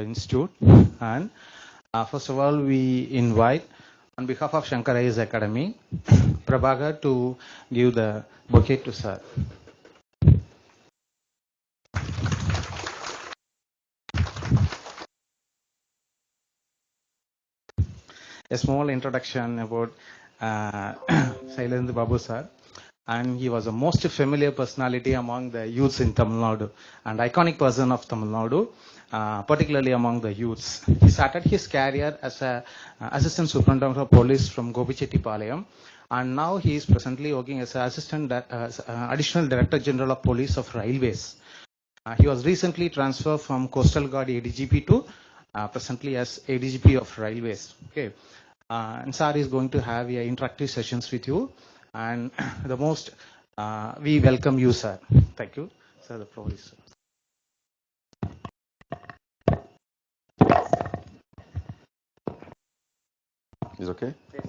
our institute. And first of all, we invite, on behalf of Shankar IAS Academy, Prabhakar to give the bouquet to sir. A small introduction about Sylendra Babu sir. And he was a most familiar personality among the youths in Tamil Nadu and iconic person of Tamil Nadu, particularly among the youths. He started his career as a assistant superintendent of police from Gobichettipalayam, and now he is presently working as an additional director general of police of railways. He was recently transferred from Coastal Guard ADGP to presently as ADGP of railways. Okay, and sir is going to have interactive sessions with you. And the most, we welcome you, sir. Thank you. Sir, the floor is Is okay? Yes.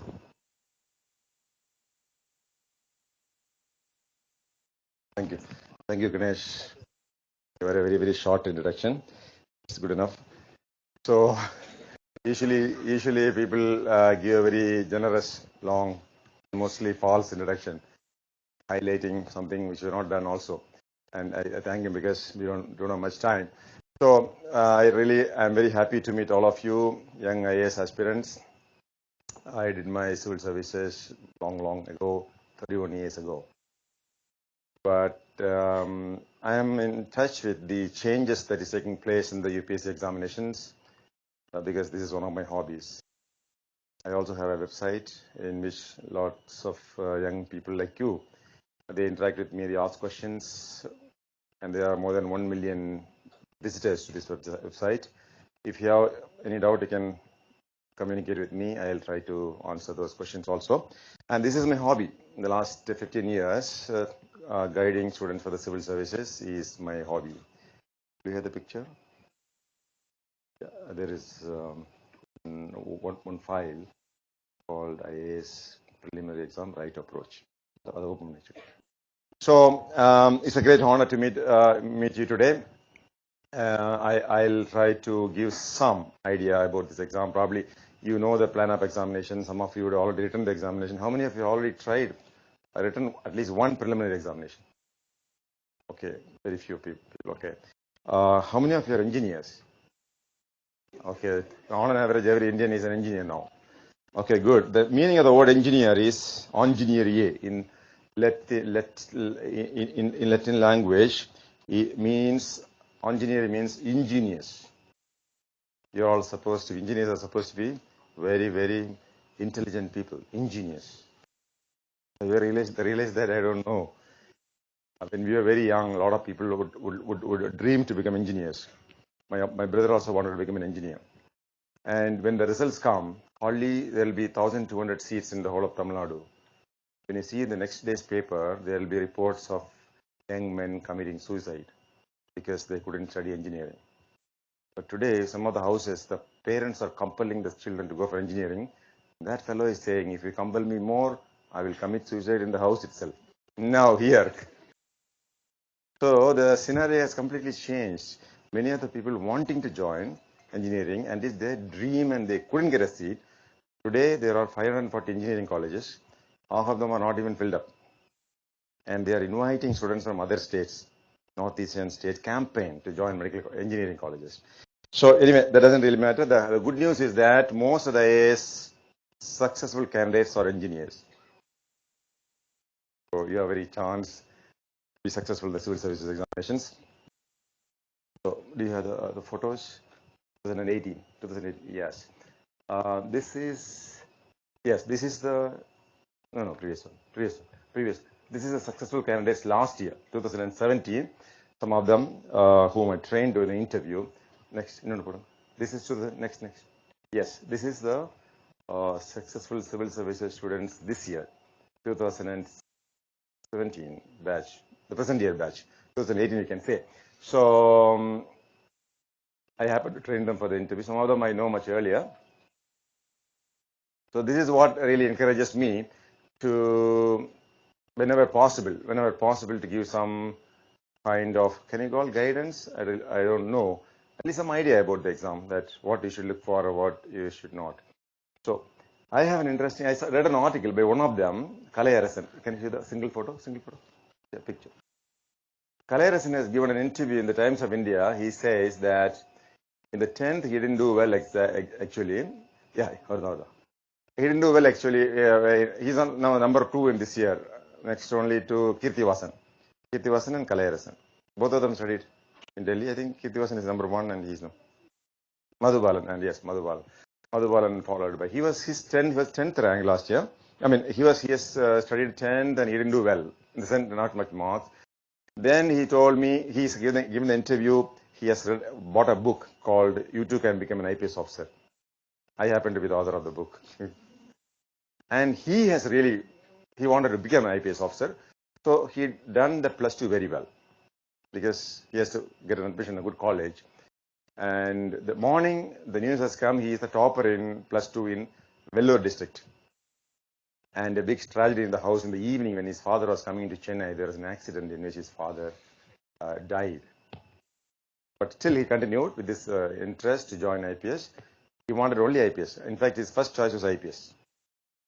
Thank you. Thank you, Ganesh. Very, very short introduction. It's good enough. So, usually people give a very generous, long, mostly false introduction, highlighting something which we've not done also. And I thank him because we don't have much time. So I am very happy to meet all of you, young IAS aspirants. I did my civil services long ago, 31 years ago. But I am in touch with the changes that is taking place in the UPSC examinations because this is one of my hobbies. I also have a website in which lots of young people like you, they interact with me, they ask questions, and there are more than 1 million visitors to this website. If you have any doubt, you can communicate with me. I'll try to answer those questions also. And this is my hobby. In the last 15 years, guiding students for the civil services is my hobby. Do you have the picture? Yeah, there is one file called IAS Preliminary Exam Right Approach. So it's a great honor to meet you today. I'll try to give some idea about this exam. Probably you know the plan of examination. Some of you would already written the examination. How many of you already tried written at least one preliminary examination? Okay, very few people. Okay. How many of you are engineers? Okay, on an average, every Indian is an engineer now. Okay, good. The meaning of the word engineer is engineer in Latin language. It means engineer means ingenious. You're all supposed to, engineers are supposed to be very, very intelligent people, ingenious. You realize that? I don't know. When we were very young, a lot of people would dream to become engineers. My brother also wanted to become an engineer. And when the results come, only there will be 1,200 seats in the whole of Tamil Nadu. When you see in the next day's paper, there will be reports of young men committing suicide because they couldn't study engineering. But today, some of the houses, the parents are compelling the children to go for engineering. That fellow is saying, if you compel me more, I will commit suicide in the house itself. Now here. So the scenario has completely changed. Many of the people wanting to join engineering, and it's their dream and they couldn't get a seat. Today, there are 540 engineering colleges. Half of them are not even filled up. And they are inviting students from other states, northeastern states, campaign to join medical engineering colleges. So anyway, that doesn't really matter. The good news is that most of the IAS successful candidates are engineers. So you have a very chance to be successful in the civil services examinations. So do you have the photos? 2018, yes. This is the, previous one. This is the successful candidates last year, 2017. Some of them whom I trained during the interview. Next, this is to the next. Yes, this is the successful civil services students this year, 2017 batch, the present year batch, 2018 you can say. So I happened to train them for the interview. Some of them I know much earlier. So this is what really encourages me to, whenever possible, to give some kind of, can you call guidance? I don't know. at least some idea about the exam, that what you should look for or what you should not. So I have an interesting, read an article by one of them, Kalayarasan. Can you see the single photo? Yeah, picture. Kalayarasan has given an interview in the Times of India. He says that in the 10th, he didn't do well actually. Yeah, he didn't do well actually. He's on now number 2 in this year, next only to Kirtivasan and Kalayarasan. Both of them studied in Delhi. I think Kirtivasan is number 1 and he's no. Madhubalan, and yes, Madhubalan followed by. He was 10th rank last year. I mean, he has studied 10th and he didn't do well. In the sense, not much marks. Then he told me, he's given the interview, he has bought a book called You Too Can Become an IPS Officer. I happen to be the author of the book. And he wanted to become an IPS officer. So he done the +2 very well, because he has to get an admission in a good college. And the morning the news has come, he is the topper in +2 in Vellore district. And a big tragedy in the house in the evening when his father was coming to Chennai. There was an accident in which his father died. But still he continued with this interest to join IPS. He wanted only IPS. In fact, his first choice was IPS.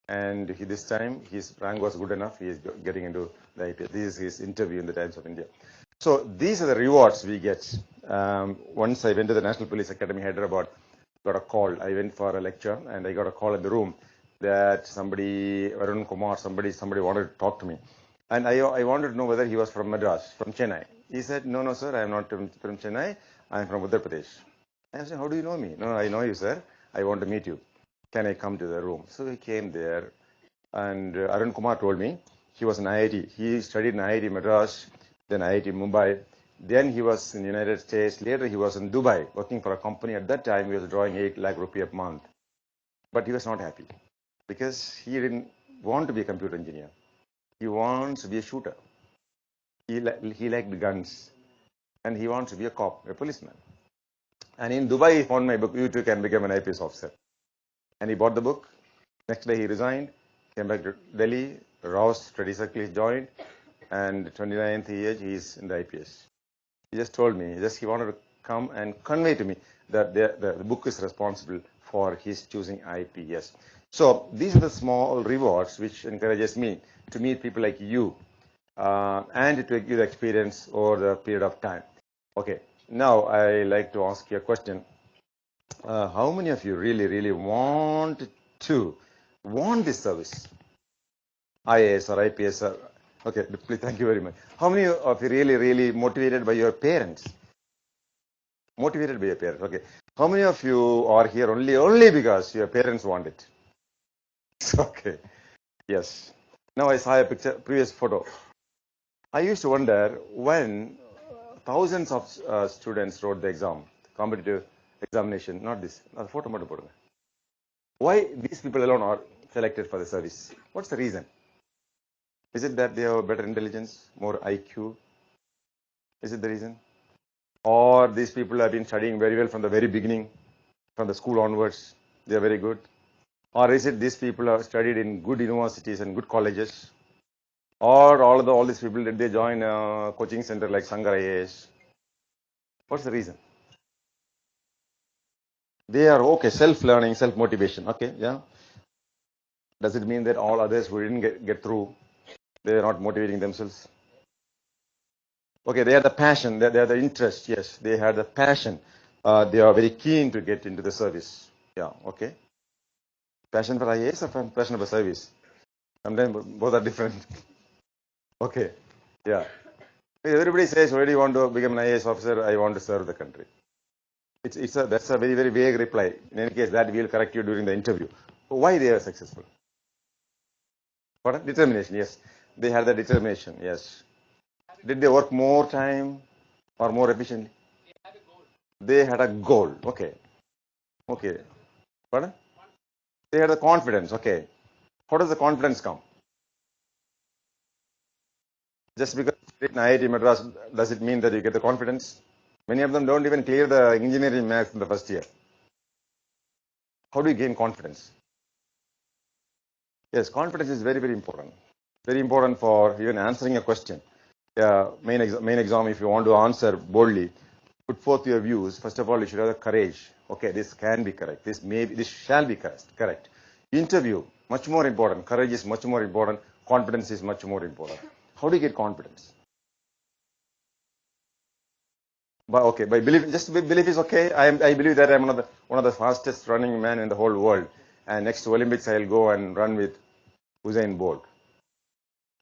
And this time his rank was good enough. He is getting into the IPS. This is his interview in the Times of India. So these are the rewards we get. Once I went to the National Police Academy, Hyderabad, got a call. I went for a lecture and I got a call in the room that somebody, Arun Kumar, somebody wanted to talk to me. And I wanted to know whether he was from Madras, from Chennai. He said, no, sir, I am not from Chennai. I am from Uttar Pradesh. I said, how do you know me? No, I know you, sir. I want to meet you. Can I come to the room? So he came there. And Arun Kumar told me he was in IIT. He studied in IIT Madras, then IIT Mumbai. Then he was in the United States. Later he was in Dubai working for a company. At that time he was drawing 8 lakh rupee a month. But he was not happy because he didn't want to be a computer engineer. He wants to be a shooter. He liked guns. And he wants to be a cop, a policeman. And in Dubai he found my book, You Too Can Become an IPS Officer. And he bought the book. Next day he resigned, came back to Delhi. Rouse Study Circle he joined. And 29th age he is in the IPS. He just told me, he wanted to come and convey to me that the book is responsible for his choosing IPS. So these are the small rewards which encourages me to meet people like you and to give the experience over the period of time. Okay, now I like to ask you a question. How many of you really want this service? IAS or IPS or, okay, please, thank you very much. How many of you really motivated by your parents? Motivated by your parents, okay. How many of you are here only because your parents want it? Okay, yes. Now I saw a previous photo. I used to wonder when thousands of students wrote the exam, competitive examination, not this, the photo. Why these people alone are selected for the service? What's the reason? Is it that they have better intelligence, more IQ? Is it the reason? Or these people have been studying very well from the very beginning, from the school onwards, they are very good? Or is it these people have studied in good universities and good colleges? Or all these people, did they join a coaching center like Shankar IAS? What's the reason? They are okay, self-learning, self-motivation. Okay, yeah. Does it mean that all others who didn't get through, they are not motivating themselves? Okay, they had the passion, they had the interest. Yes, they had the passion. They are very keen to get into the service. Yeah, okay. Passion for IAS or passion for service? Sometimes both are different. Okay, yeah. Everybody says, why do you want to become an IAS officer? I want to serve the country. That's a very vague reply. In any case, that will correct you during the interview. Why they are successful? What? Determination, yes. They had the determination, yes. Did they work more time or more efficiently? They had a goal. Okay. Okay. Pardon? They had the confidence. Okay. How does the confidence come? Just because you in IIT Madras, does it mean that you get the confidence? Many of them don't even clear the engineering maths in the first year. How do you gain confidence? Yes, confidence is very important. Very important for even answering a question. Main exam, if you want to answer boldly, put forth your views, first of all, you should have the courage. Okay, this can be correct. This shall be correct. Interview, much more important. Courage is much more important. Confidence is much more important. How do you get confidence? By belief. Just belief is okay. I believe that I'm one of the fastest running men in the whole world. And next to Olympics, I'll go and run with Usain Bolt.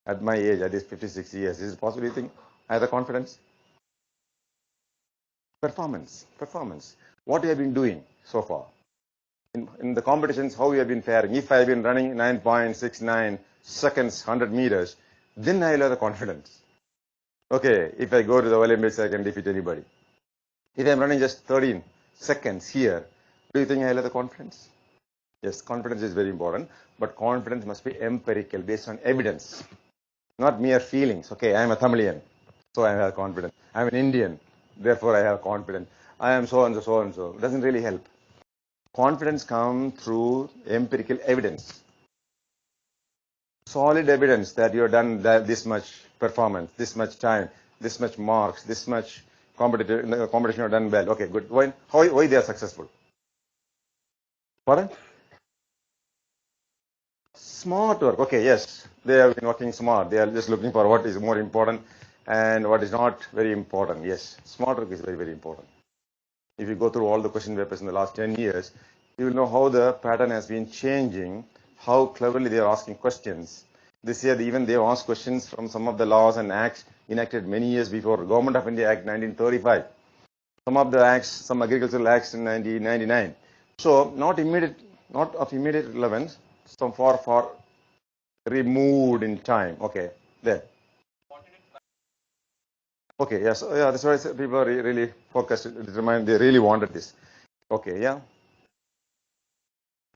At my age, at this 56 years, is it possible? You think I have the confidence? Performance. What you have been doing so far? In the competitions, how you have been faring. If I have been running 9.69 seconds, 100 meters, then I will have the confidence. Okay, if I go to the Olympics, I can defeat anybody. If I'm running just 13 seconds here, do you think I will have the confidence? Yes, confidence is very important, but confidence must be empirical, based on evidence, not mere feelings. Okay, I am a Tamilian, so I have confidence. I am an Indian, therefore I have confidence. I am so and so, so and so. It doesn't really help. Confidence comes through empirical evidence. Solid evidence that you have done this much performance, this much time, this much marks, this much competition you have done well. Okay, good. Why they are successful? Pardon? Smart work. Okay, yes. They have been working smart. They are just looking for what is more important and what is not very important. Yes, smart work is very, very important. If you go through all the question papers in the last 10 years, you will know how the pattern has been changing, how cleverly they are asking questions. This year, even they have asked questions from some of the laws and acts enacted many years before. Government of India Act 1935. Some of the acts, some agricultural acts in 1999. So, not of immediate relevance, some far removed in time. Okay, there. Okay, yes, yeah, that's why people are really focused, determined, they really wanted this. Okay, yeah.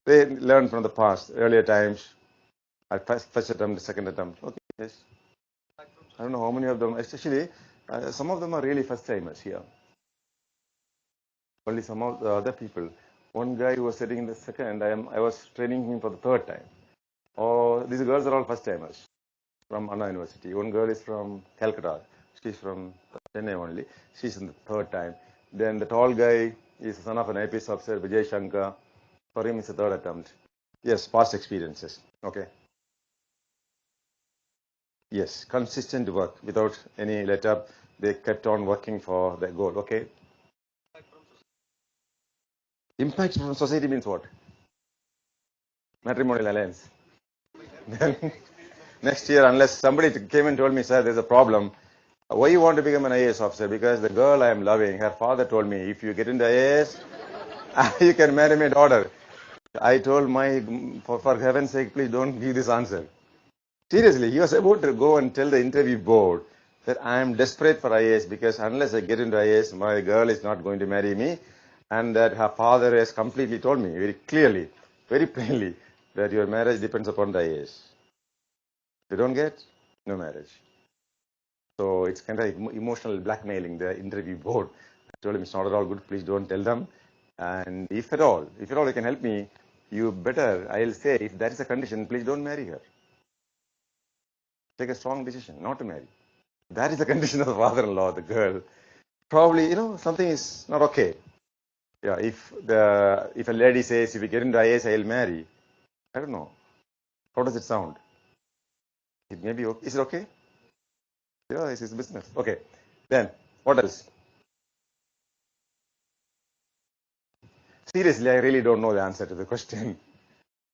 They learned from the past, earlier times, at first attempt, second attempt. Okay, yes. I don't know how many of them, especially, some of them are really first timers here. Only some of the other people. One guy who was sitting in the second, I was training him for the third time. Oh, these girls are all first timers from Anna University. One girl is from Calcutta. She's from Chennai only. She's in the third time. Then the tall guy is the son of an IPS officer, Vijay Shankar. For him, it's the third attempt. Yes, past experiences. Okay. Yes, consistent work without any let up. They kept on working for their goal. Okay. Impact from society means what? Matrimonial alliance. Then next year, unless somebody came and told me, sir, there's a problem. Why you want to become an IAS officer? Because the girl I am loving, her father told me, if you get into IAS, you can marry my daughter. I told for heaven's sake, please don't give this answer. Seriously, he was about to go and tell the interview board that I am desperate for IAS because unless I get into IAS, my girl is not going to marry me, and that her father has completely told me very clearly, very plainly, that your marriage depends upon the IAS. If you don't get, no marriage. So it's kind of emotional blackmailing the interview board. I told him it's not at all good. Please don't tell them. And if at all you can help me, you better, I'll say, if that is a condition, please don't marry her. Take a strong decision not to marry. That is the condition of the father-in-law, the girl. Probably, something is not okay. Yeah, if a lady says, if you get into IAS, I'll marry. I don't know. How does it sound? It may be okay. Is it okay? Yeah, it's his business. Okay. Then, what else? Seriously, I really don't know the answer to the question.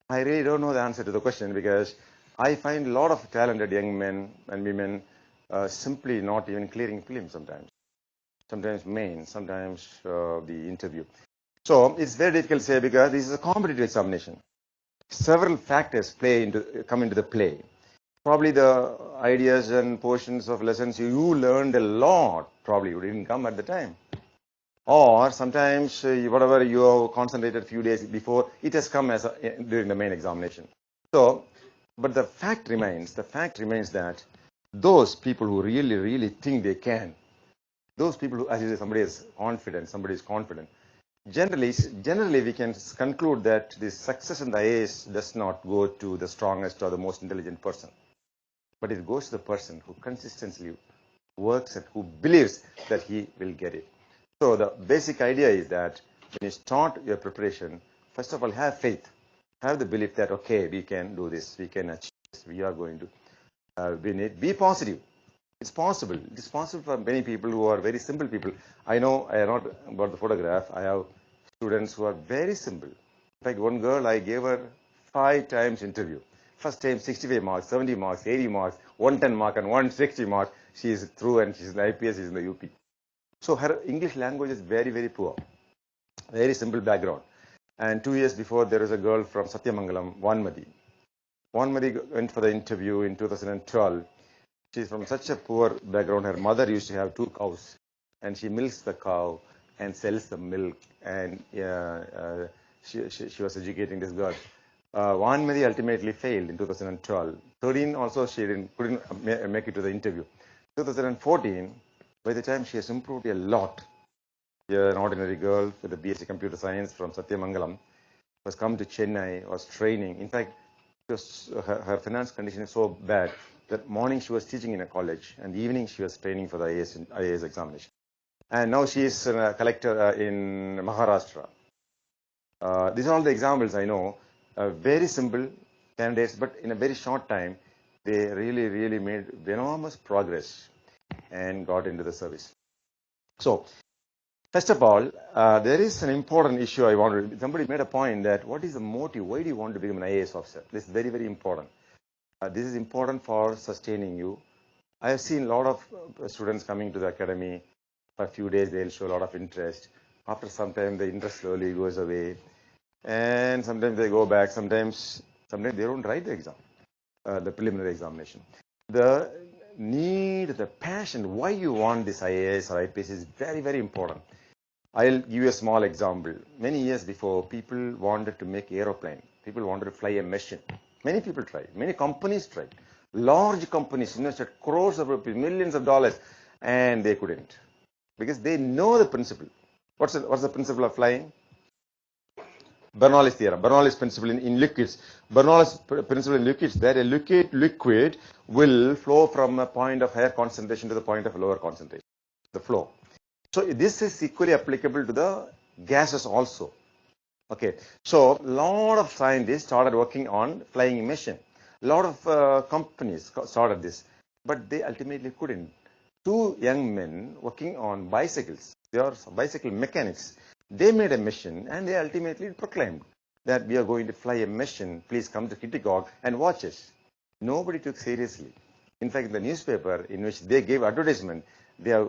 I really don't know the answer to the question because I find a lot of talented young men and women simply not even clearing prelims sometimes. Sometimes main, sometimes the interview. So it's very difficult to say because this is a competitive examination. Several factors come into the play. Probably the ideas and portions of lessons you learned a lot probably didn't come at the time. Or sometimes whatever you have concentrated a few days before, it has come during the main examination. So, but the fact remains that those people who really, really think they can, those people who, as you say, somebody is confident, generally we can conclude that the success in the IAS does not go to the strongest or the most intelligent person, but it goes to the person who consistently works and who believes that he will get it. So the basic idea is that when you start your preparation, first of all, have faith. Have the belief that, okay, we can do this, we can achieve this, we are going to win it. Be positive. It's possible. It is possible for many people who are very simple people. I know, I am not about the photograph. I have students who are very simple. In fact, one girl, I gave her 5 times interview. First time 65 marks, 70 marks, 80 marks, 110 mark and 160 marks. She is through and she's in the IPS, she's in the UP. So her English language is very, very poor. Very simple background. And 2 years before, there was a girl from Satyamangalam, Vanmadi. Vanmadi went for the interview in 2012. She's from such a poor background. Her mother used to have 2 cows, and she milks the cow and sells the milk. And she was educating this girl. Vanmadi ultimately failed in 2012. 13 also she couldn't make it to the interview. 2014, by the time she has improved a lot, an ordinary girl with a BSc Computer Science from Satyamangalam was come to Chennai, was training. In fact, her finance condition is so bad that morning she was teaching in a college and evening she was training for the IAS examination. And now she is a collector in Maharashtra. These are all the examples I know. Very simple candidates, but in a very short time, they really made enormous progress and got into the service. So, first of all, there is an important issue I wanted. Somebody made a point that what is the motive? Why do you want to become an IAS officer? This is very, very important. This is important for sustaining you. I have seen a lot of students coming to the academy. For a few days, they'll show a lot of interest. After some time, the interest slowly goes away. And sometimes they go back. Sometimes they don't write the exam, the preliminary examination. The need, the passion, why you want this IAS or IPS is very, very important. I'll give you a small example. Many years before, people wanted to make aeroplane. People wanted to fly a machine. Many people tried. Many companies tried. Large companies invested crores of rupees, millions of dollars, and they couldn't. Because they know the principle. What's the principle of flying? Bernoulli's theorem. Bernoulli's principle in liquids. Bernoulli's principle in liquids that a liquid will flow from a point of higher concentration to the point of lower concentration. The flow. So this is equally applicable to the gases also. Okay. So a lot of scientists started working on flying machine. A lot of companies started this, but they ultimately couldn't. 2 young men working on bicycles. They are bicycle mechanics. They made a mission and they ultimately proclaimed that we are going to fly a mission. Please come to Kittigog and watch us. Nobody took seriously. In fact, in the newspaper in which they gave advertisement, they have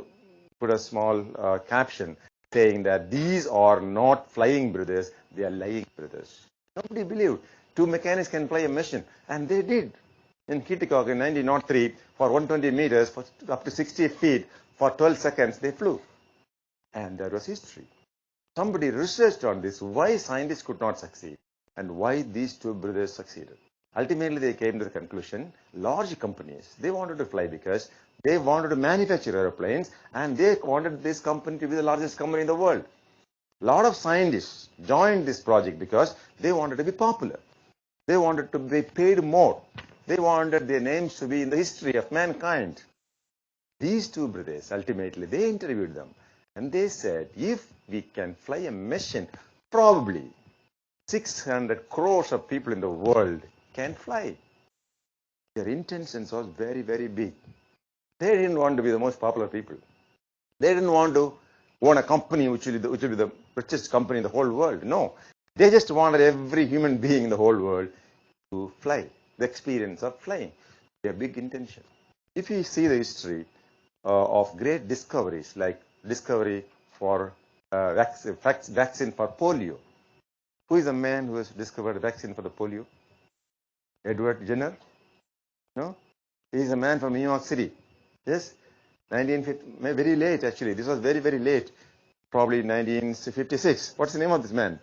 put a small caption saying that these are not flying brothers, they are lying brothers. Nobody believed 2 mechanics can fly a mission, and they did. In Kittigog in 1903, for 120 meters, for up to 60 feet, for 12 seconds, they flew. And that was history. Somebody researched on this, why scientists could not succeed, and why these 2 brothers succeeded. Ultimately, they came to the conclusion, large companies, they wanted to fly because they wanted to manufacture airplanes, and they wanted this company to be the largest company in the world. A lot of scientists joined this project because they wanted to be popular. They wanted to be paid more. They wanted their names to be in the history of mankind. These 2 brothers, ultimately, they interviewed them. And they said, if we can fly a machine, probably 600 crores of people in the world can fly. Their intentions was very, very big. They didn't want to be the most popular people. They didn't want to own a company which will be the richest company in the whole world. No. They just wanted every human being in the whole world to fly, the experience of flying. Their big intention. If you see the history of great discoveries like discovery for vaccine for polio. Who is the man who has discovered a vaccine for the polio? Edward Jenner? No? He is a man from New York City. Yes? 1950, very late actually. This was very, very late. Probably 1956. What's the name of this man?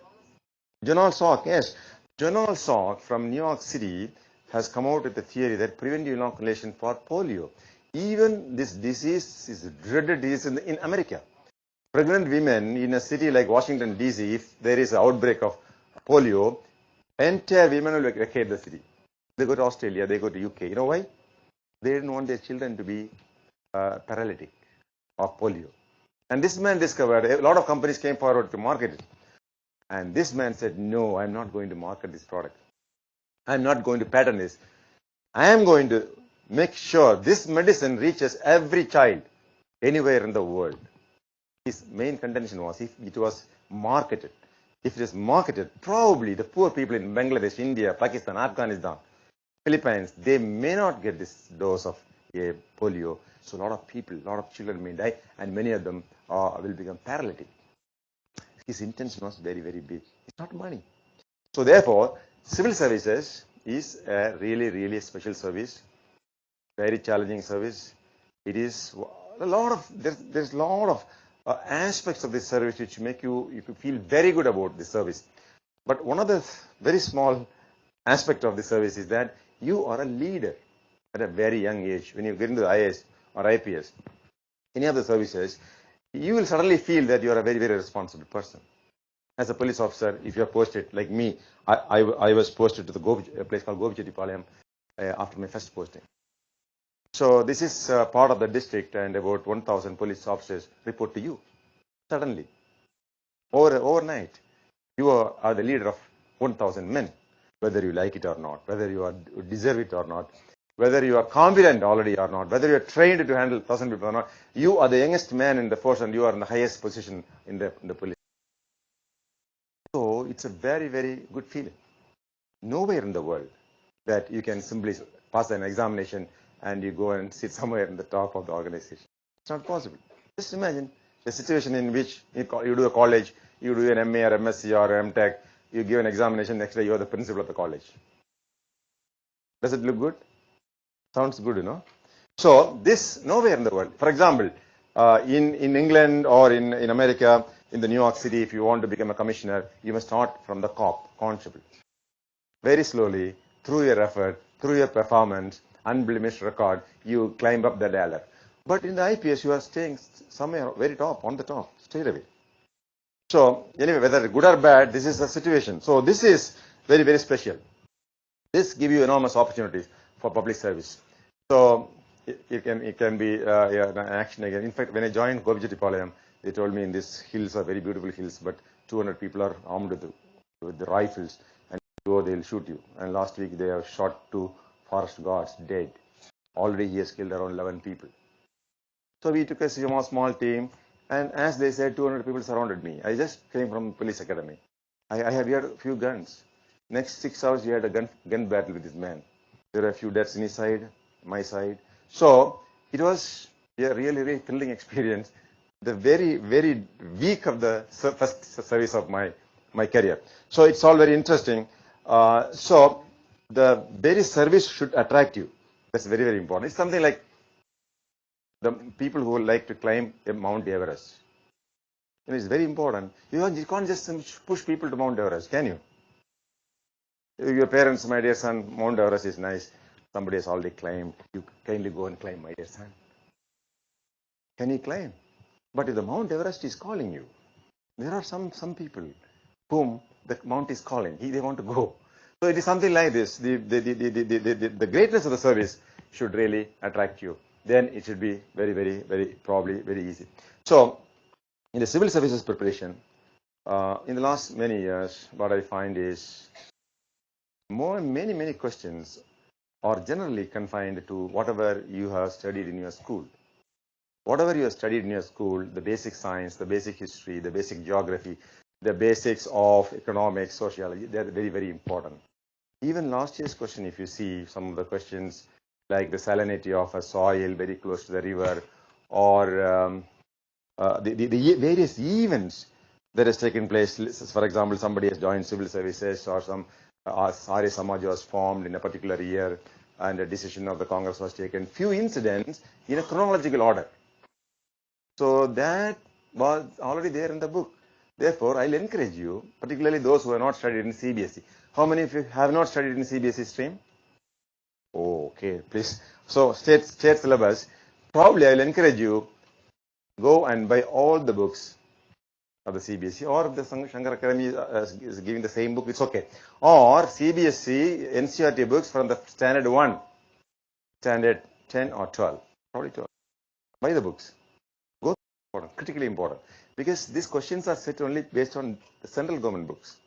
Jonal Salk. Yes. Jonal Salk from New York City has come out with the theory that preventive inoculation for polio. Even this disease is a dreaded disease in America. Pregnant women in a city like Washington, D.C., if there is an outbreak of polio, entire women will vacate the city. They go to Australia, they go to UK. You know why? They didn't want their children to be paralytic of polio. And this man discovered, a lot of companies came forward to market it. And this man said, no, I'm not going to market this product. I'm not going to patent this. I am going to make sure this medicine reaches every child anywhere in the world. His main contention was if it was marketed. If it is marketed, probably the poor people in Bangladesh, India, Pakistan, Afghanistan, Philippines, they may not get this dose of polio. So a lot of people, a lot of children may die, and many of them will become paralytic. His intention was very, very big. It's not money. So therefore, civil services is a really, really special service, very challenging service. It is a lot of, there's a lot of aspects of this service which make you feel very good about this service. But one of the very small aspect of the service is that you are a leader at a very young age. When you get into the IAS or IPS, any of the services, you will suddenly feel that you are a very, very responsible person. As a police officer, if you are posted, like me, I was posted to a place called Govichettipalayam after my first posting. So this is part of the district, and about 1,000 police officers report to you. Suddenly, overnight, you are the leader of 1,000 men, whether you like it or not, whether you deserve it or not, whether you are competent already or not, whether you are trained to handle 1,000 people or not. You are the youngest man in the force, and you are in the highest position in the police. So it's a very, very good feeling. Nowhere in the world that you can simply pass an examination and you go and sit somewhere in the top of the organization. It's not possible. Just imagine a situation in which you do a college, you do an MA or MSc or MTech, you give an examination, next day you are the principal of the college. Does it look good? Sounds good, you know. So this, nowhere in the world. For example, in England or in America, in the New York City, if you want to become a commissioner, you must start from the constable. Very slowly, through your effort, through your performance, unblemished record, you climb up the ladder. But in the IPS, you are staying somewhere very top, on the top, straight away. So anyway, whether good or bad, this is the situation. So this is very, very special. This gives you enormous opportunities for public service. So it can be an action again. In fact, when I joined Govichettipalayam, they told me in these hills are very beautiful hills, but 200 people are armed with the rifles, and you go, they'll shoot you. And last week they have shot 2 forest guards dead. Already he has killed around 11 people. So we took a small team, and as they said, 200 people surrounded me. I just came from police academy. I had a few guns. Next 6 hours, we had a gun battle with this man. There were a few deaths in his side, my side. So it was a really, really thrilling experience. The very, very week of the first service of my career. So it's all very interesting. So the very service should attract you. That's very, very important. It's something like the people who like to climb Mount Everest. And it's very important. You can't just push people to Mount Everest, can you? Your parents, my dear son, Mount Everest is nice. Somebody has already climbed. You kindly go and climb, my dear son. Can you climb? But if the Mount Everest is calling you, there are some people whom the mount is calling. They want to go. So it is something like this. The greatness of the service should really attract you. Then it should be very, very, very, probably very easy. So in the civil services preparation, in the last many years, what I find is many questions are generally confined to whatever you have studied in your school. Whatever you have studied in your school, the basic science, the basic history, the basic geography, the basics of economics, sociology, they're very, very important. Even last year's question, if you see some of the questions like the salinity of a soil very close to the river, or the various events that has taken place. For example, somebody has joined civil services, or some Arya Samaj was formed in a particular year, and a decision of the Congress was taken. Few incidents in a chronological order. So that was already there in the book. Therefore, I'll encourage you, particularly those who have not studied in CBSE. How many of you have not studied in CBSE stream? Oh, okay, please. So state syllabus. Probably I'll encourage you, go and buy all the books of the CBSE, or if the Shankar Academy is giving the same book, it's okay. Or CBSE NCERT books from the standard 1, standard 10 or 12, probably 12. Buy the books. important, critically important, because these questions are set only based on the central government books,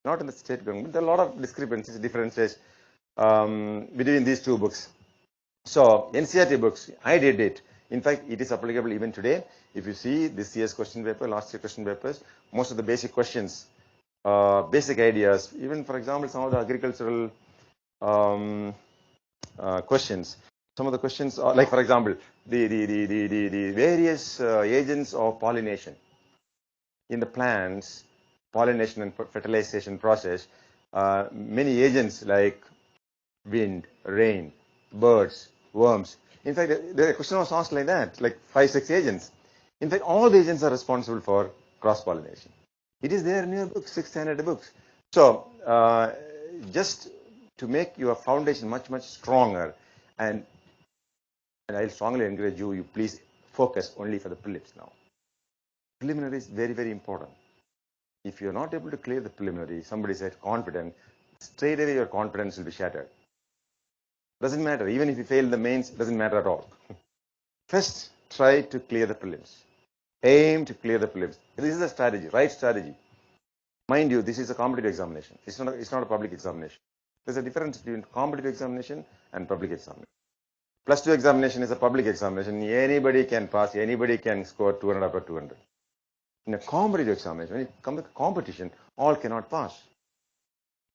not in the state government. There are a lot of discrepancies, differences between these two books. So NCERT books, I did it. In fact, it is applicable even today. If you see this year's question paper, last year's question papers, most of the basic questions, basic ideas, even for example, some of the agricultural questions. Some of the questions are like, for example, the various agents of pollination in the plants, pollination and fertilization process. Many agents like wind, rain, birds, worms. In fact, the question was asked like that, like 5-6 agents. In fact, all the agents are responsible for cross-pollination. It is there in your book, 6th standard books. So, just to make your foundation much, much stronger, and I strongly encourage you, please focus only for the prelims now. Preliminary is very, very important. If you're not able to clear the preliminary, somebody said confident, straight away your confidence will be shattered. Doesn't matter. Even if you fail the mains, doesn't matter at all. First, try to clear the prelims. Aim to clear the prelims. This is a strategy, right strategy. Mind you, this is a competitive examination. It's not a public examination. There's a difference between competitive examination and public examination. +2 examination is a public examination. Anybody can pass. Anybody can score 200 upper 200. In a competitive examination, when you come to competition, all cannot pass.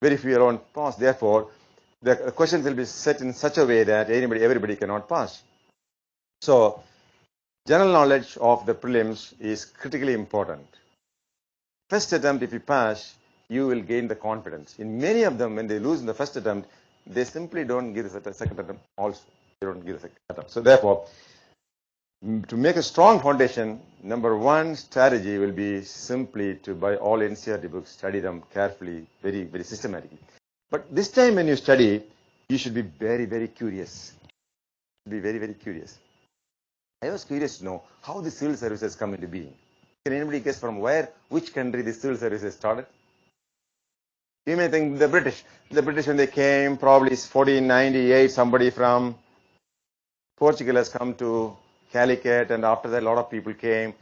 Very few alone pass. Therefore, the questions will be set in such a way that everybody cannot pass. So, general knowledge of the prelims is critically important. First attempt, if you pass, you will gain the confidence. In many of them, when they lose in the first attempt, they simply don't give the second attempt also. They don't give the second attempt. So, therefore, to make a strong foundation, number one strategy will be simply to buy all NCERT books, study them carefully, very, very systematically. But this time when you study, you should be very, very curious. Be very, very curious. I was curious to know how the civil services come into being. Can anybody guess from which country the civil services started? You may think the British. The British, when they came, probably 1498, somebody from Portugal has come to Calicut, and after that a lot of people came.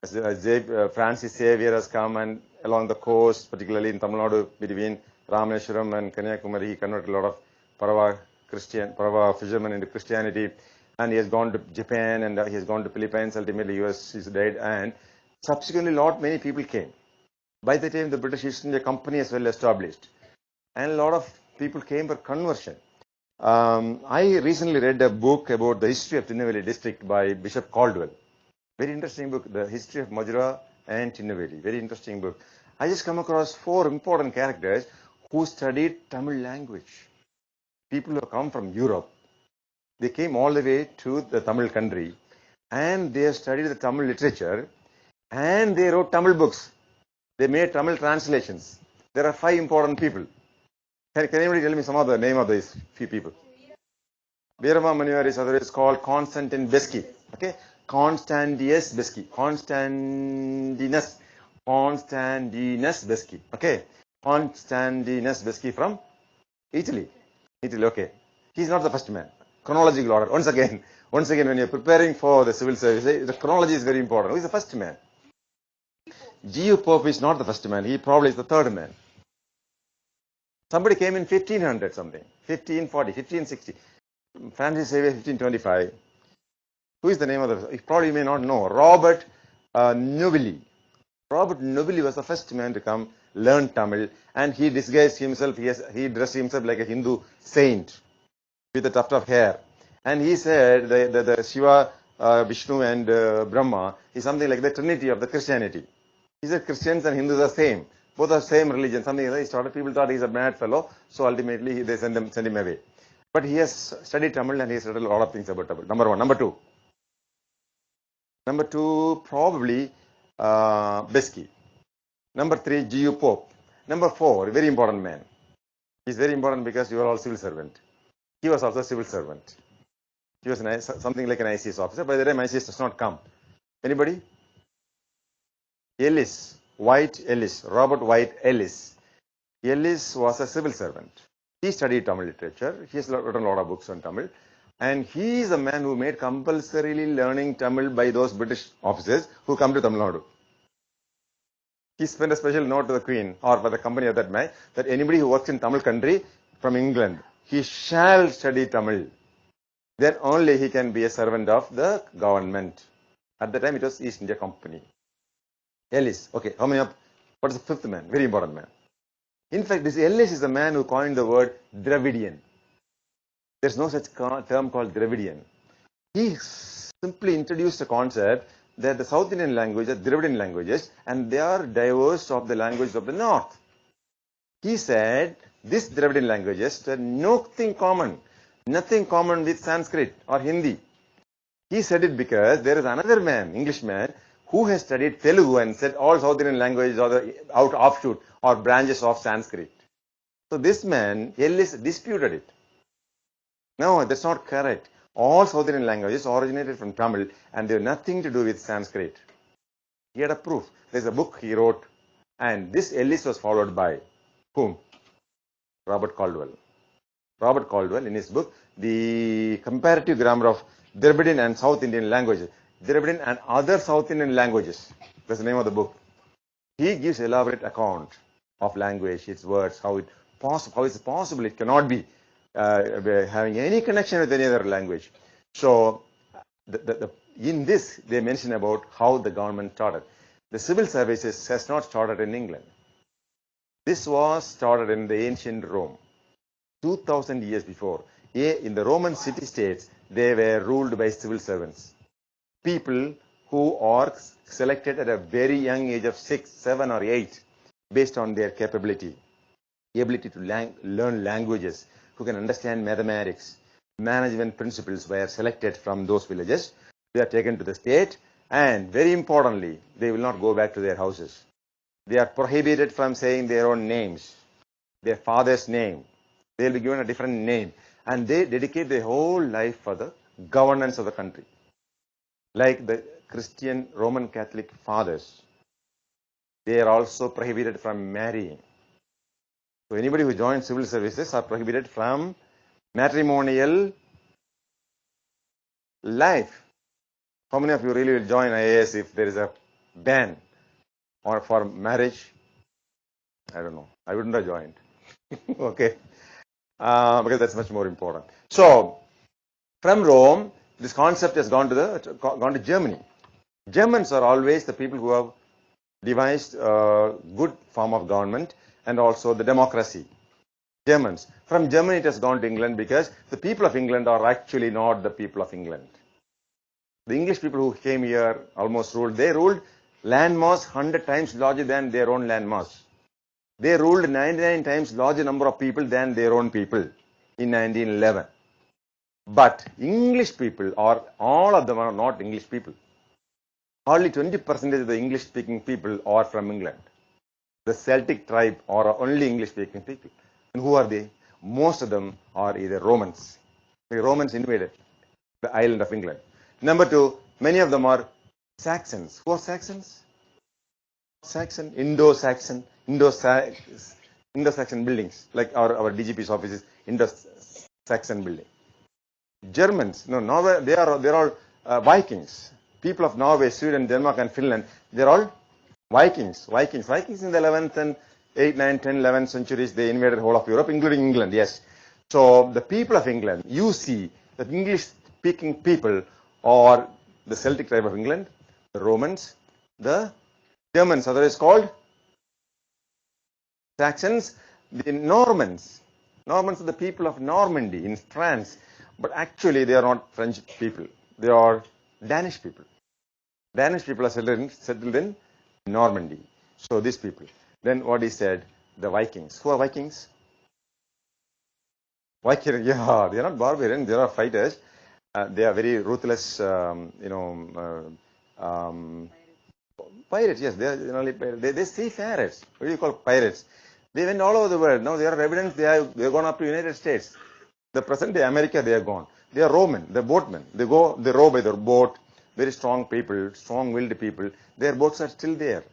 Francis Xavier has come, and along the coast, particularly in Tamil Nadu, between Rameshwaram and Kanyakumari, he converted a lot of Parava fishermen into Christianity, and he has gone to Japan, and he has gone to Philippines. Ultimately, US is dead, and subsequently, many people came. By the time the British East India Company is well established, and a lot of people came for conversion. I recently read a book about the history of Tinnevelly district by Bishop Caldwell. Very interesting book, The History of Madura and Tinnevelly. Very interesting book. I just come across 4 important characters who studied Tamil language. People who come from Europe. They came all the way to the Tamil country, and they studied the Tamil literature, and they wrote Tamil books. They made Tamil translations. There are 5 important people. Can anybody tell me some of the name of these few people? Veerama Manivar is otherwise called Constantine Beschi. Okay, Constantius Beschi. Constantinus Beschi. Okay, Constantinus Beschi from Italy. Okay. He's not the first man. Chronological order. Once again, when you're preparing for the civil service, the chronology is very important. Who is the first man? G.U. Pope is not the first man. He probably is the third man. Somebody came in 1500 something, 1540, 1560. Francis Xavier, 1525. Who is the name of the? You probably may not know. Robert Nobili. Robert Nobili was the first man to come learn Tamil, and he disguised himself. He dressed himself like a Hindu saint with a tuft of hair, and he said the Shiva, Vishnu, and Brahma is something like the Trinity of the Christianity. He said Christians and Hindus are same. Both are same religion. Something like that. He started. People thought he's a mad fellow, so ultimately they send him away. But he has studied Tamil, and he has studied a lot of things about Tamil. Number one. Number two, probably Beschi. Number 3, G.U. Pope. Number 4, very important man. He's very important because you are all civil servant. He was also a civil servant. He was something like an ICS officer. By the time ICS does not come. Anybody? Ellis. Robert White Ellis. Ellis was a civil servant. He studied Tamil literature. He has written a lot of books on Tamil. And he is the man who made compulsorily learning Tamil by those British officers who come to Tamil Nadu. He sent a special note to the Queen or for the company of that man that anybody who works in Tamil country from England, he shall study Tamil. Then only he can be a servant of the government. At the time it was East India Company. Ellis. Okay, how many of, what is the fifth man? Very important man. In fact, this Ellis is the man who coined the word Dravidian. There's no such term called Dravidian. He simply introduced a concept that the South Indian languages are Dravidian languages and they are diverse of the languages of the North. He said these Dravidian languages have nothing common with Sanskrit or Hindi. He said it because there is another man, Englishman, who has studied Telugu and said all South Indian languages are the offshoot or branches of Sanskrit. So this man, Ellis, disputed it. No, that's not correct. All South Indian languages originated from Tamil and they have nothing to do with Sanskrit. He had a proof. There's a book he wrote and this Ellis was followed by whom? Robert Caldwell. Robert Caldwell in his book, The Comparative Grammar of Dravidian and South Indian Languages. Dravidian and Other South Indian Languages. That's the name of the book. He gives elaborate account of language, its words, how it's possible it cannot be having any connection with any other language. So, in this, they mention about how the government started. The civil services has not started in England. This was started in the ancient Rome. 2000 years before. In the Roman city-states, they were ruled by civil servants. People who are selected at a very young age of 6, 7 or 8 based on their ability to learn languages, who can understand mathematics, management principles were selected from those villages. They are taken to the state and very importantly, they will not go back to their houses. They are prohibited from saying their own names, their father's name. They will be given a different name and they dedicate their whole life for the governance of the country. Like the Christian Roman Catholic fathers, they are also prohibited from marrying. So anybody who joins civil services are prohibited from matrimonial life. How many of you really will join IAS if there is a ban or for marriage? I don't know. I wouldn't have joined. Okay. Because that's much more important. So, from Rome, this concept has gone to Germany. Germans are always the people who have devised a good form of government and also the democracy. Germans. From Germany it has gone to England because the people of England are actually not the people of England. The English people who came here almost ruled. They ruled landmass 100 times larger than their own landmass. They ruled 99 times larger number of people than their own people in 1911. But English people are, all of them are not English people. Hardly 20% of the English speaking people are from England. The Celtic tribe are only English speaking people. And who are they? Most of them are either Romans. The Romans invaded the island of England. Number two, many of them are Saxons. Who are Saxons? Saxon, Indo-Saxon buildings, like our DGP's office is Indo-Saxon building. Germans, no, Norway, they're all Vikings. People of Norway, Sweden, Denmark and Finland, they're all Vikings in the 11th and 8th, 9th, 10th, 11th centuries, they invaded the whole of Europe, including England, yes. So the people of England, you see that English-speaking people are the Celtic tribe of England, the Romans, the Germans, otherwise called Saxons, the Normans. Normans are the people of Normandy in France, but actually they are not French people. They are Danish people. Danish people are settled in Normandy. So these people. Then what he said, the Vikings. Who are Vikings? Vikings, yeah, they are not barbarians, they are fighters. They are very ruthless, pirates, yes, they are only they seafarers. What do you call pirates? They went all over the world. Now they are evidence they've gone up to United States. The present day America, they are gone. They are Roman, they're boatmen. They row by their boat. Very strong people, strong-willed people. Their boats are still there.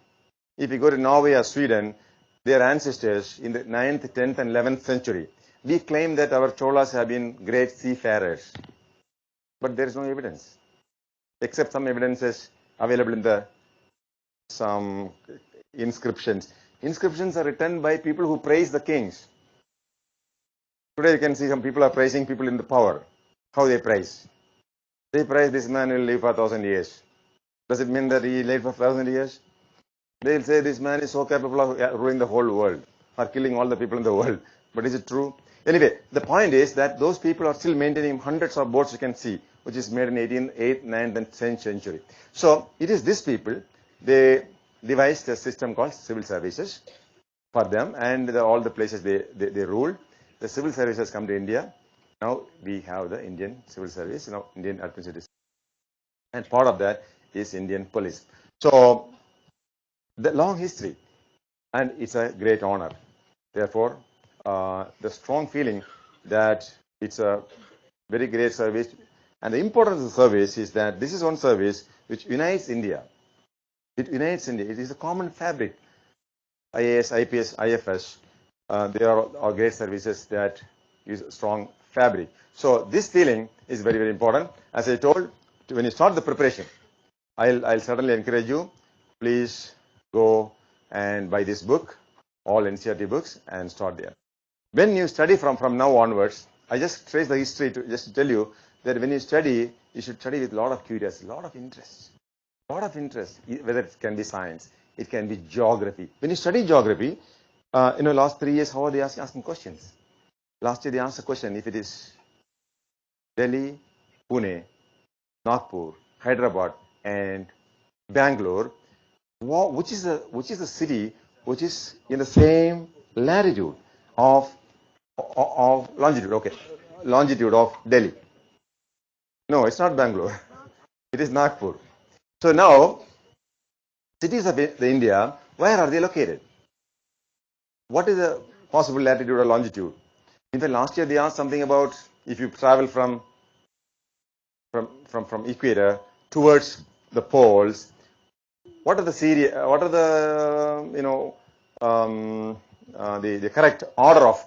If you go to Norway or Sweden, their ancestors in the 9th, 10th and 11th century, we claim that our Cholas have been great seafarers. but there is no evidence, except some evidences available in the some inscriptions. Inscriptions are written by people who praise the kings. Today you can see some people are praising people in the power. How they praise? They praise this man will live for 1,000 years. Does it mean that he lived for 1,000 years? They'll say this man is so capable of ruling the whole world or killing all the people in the world. But is it true? Anyway, the point is that those people are still maintaining hundreds of boats you can see, which is made in 18th, 8th, 9th and 10th century. So it is these people, they devised a system called civil services for them, and all the places they ruled. The civil services come to India. Now we have the Indian civil service, Indian administrative, and part of that is Indian police. So the long history, and it's a great honor. Therefore, the strong feeling that it's a very great service, and the importance of the service is that this is one service which unites India. It unites India. It is a common fabric. IAS, IPS, IFS, they are great services that use strong fabric. So this feeling is very, very important. As I told, when you start the preparation, I'll certainly encourage you, please go and buy this book, all NCERT books, and start there. When you study from now onwards, I just trace the history just to tell you that when you study, you should study with a lot of curiosity, a lot of interest. Whether it can be science, it can be geography. When you study geography, last 3 years, how are they asking questions? Last year they asked a question, if it is Delhi, Pune, Nagpur, Hyderabad, and Bangalore, which is the city which is in the same latitude of longitude? Okay, longitude of Delhi. No, it's not Bangalore. It is Nagpur. So now, cities of India, where are they located? What is the possible latitude or longitude? In fact, last year they asked something about if you travel from equator towards the poles, what are the the correct order of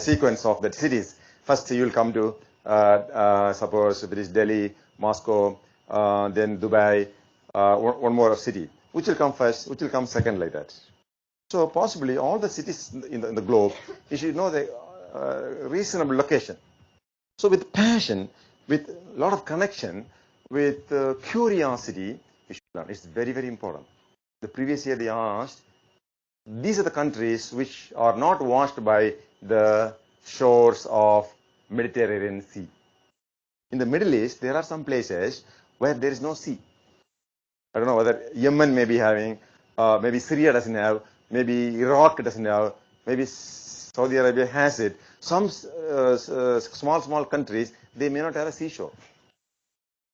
sequence of the cities? First, you will come to suppose if it is Delhi, Moscow, then Dubai, one more city. Which will come first? Which will come second, like that? So possibly all the cities in the globe, you should know the reasonable location. So with passion, with a lot of connection, with curiosity, you should learn. It's very, very important. The previous year they asked, these are the countries which are not washed by the shores of Mediterranean Sea. In the Middle East, there are some places where there is no sea. I don't know whether Yemen may be having, maybe Syria doesn't have, maybe Iraq doesn't have, maybe Saudi Arabia has it. Some small countries, they may not have a seashore.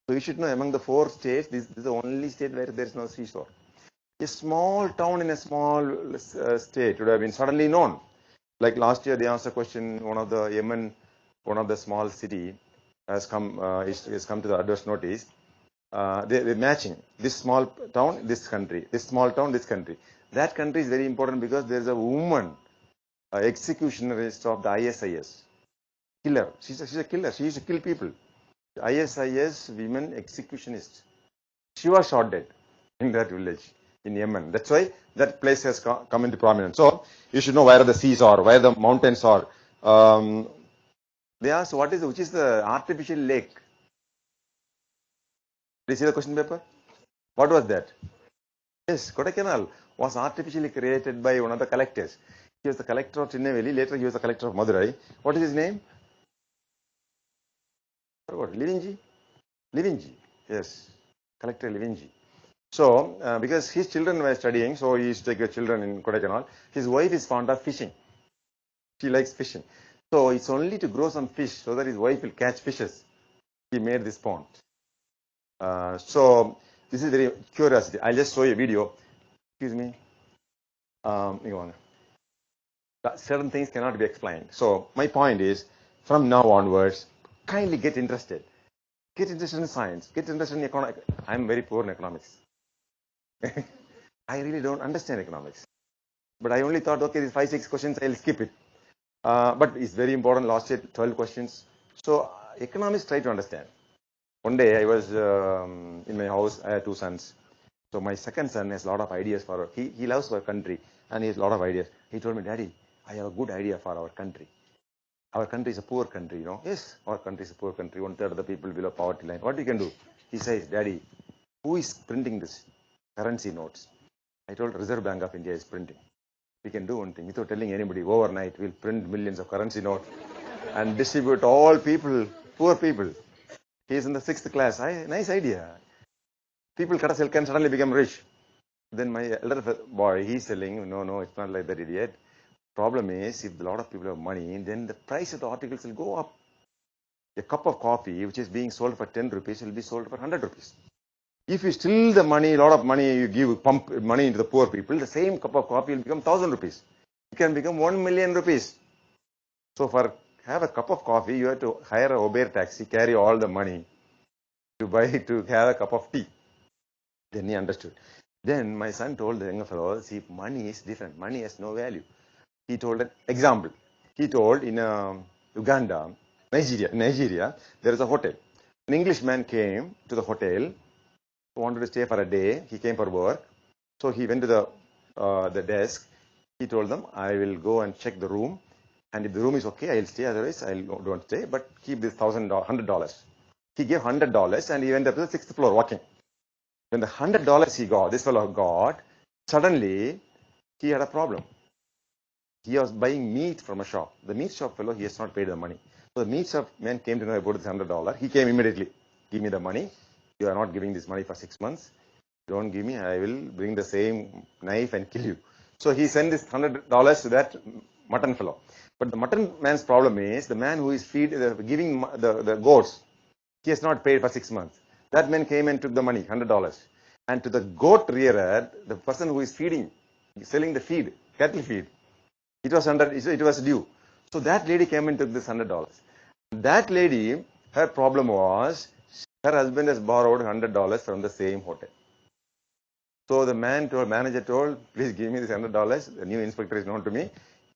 So you should know among the 4 states, this is the only state where there is no seashore. A small town in a small state would have been suddenly known. Like last year, they asked a question, one of the Yemen, one of the small city has come to the adverse notice. They're matching this small town, this country, this small town, this country. That country is very important because there's a woman, executionerist of the ISIS, killer. She's a killer. She used to kill people. ISIS women executionist. She was shot dead in that village in Yemen. That's why that place has come into prominence. So you should know where the seas are, where the mountains are. They asked, which is the artificial lake? Did you see the question paper? What was that? Yes, Kodaikanal was artificially created by one of the collectors. He was the collector of Tinnevelli. Later, he was the collector of Madurai. What is his name? What? Livinji. Yes, collector Livinji. So, because his children were studying, so he used to take the children in Kodaikanal. His wife is fond of fishing. She likes fishing. So, it's only to grow some fish so that his wife will catch fishes. He made this pond. So, this is very curiosity. I'll just show you a video. Excuse me. Certain things cannot be explained. So, my point is, from now onwards, kindly get interested. Get interested in science. Get interested in economics. I'm very poor in economics. I really don't understand economics. But I only thought, okay, these 5-6 questions, I'll skip it. But it's very important. Last year, 12 questions. So economists try to understand. One day I was in my house. I had two sons. So my second son has a lot of ideas for, he loves our country and he has a lot of ideas. He told me, Daddy, I have a good idea for our country. Our country is a poor country, you know. Yes, our country is a poor country. 1/3 of the people below poverty line. What we can do? He says, Daddy, who is printing this currency notes? I told Reserve Bank of India is printing. We can do one thing without telling anybody. Overnight, we'll print millions of currency notes and distribute all people, poor people. He is in the 6th class. Nice idea. People can suddenly become rich. Then my elder boy, he's telling, no, it's not like that, idiot. Problem is, if a lot of people have money, then the price of the articles will go up. A cup of coffee, which is being sold for 10 rupees, will be sold for 100 rupees. If you steal the money, a lot of money, you pump money into the poor people, the same cup of coffee will become 1,000 rupees. It can become 1 million rupees. So for have a cup of coffee, you have to hire a Uber taxi, carry all the money to have a cup of tea. Then he understood. Then my son told the younger fellow, see, money is different. Money has no value. He told an example. He told in Uganda, Nigeria, there is a hotel. An Englishman came to the hotel, wanted to stay for a day. He came for work. So he went to the desk. He told them, I will go and check the room. And if the room is okay, I'll stay. Otherwise, I don't stay. But keep this $100. He gave $100 and he went up to the 6th floor walking. When the $100 he got, this fellow got, suddenly he had a problem. He was buying meat from a shop. The meat shop fellow, he has not paid the money. So the meat shop man came to know about this $100. He came immediately. Give me the money. You are not giving this money for 6 months. Don't give me. I will bring the same knife and kill you. So he sent this $100 to that mutton fellow. But the mutton man's problem is the man who is giving the goats. He has not paid for 6 months. That man came and took the money, $100. And to the goat rearer, the person who is selling the feed, cattle feed, it was due. So that lady came and took this $100. That lady, her problem was, her husband has borrowed $100 from the same hotel. So the manager told, please give me this $100. The new inspector is known to me.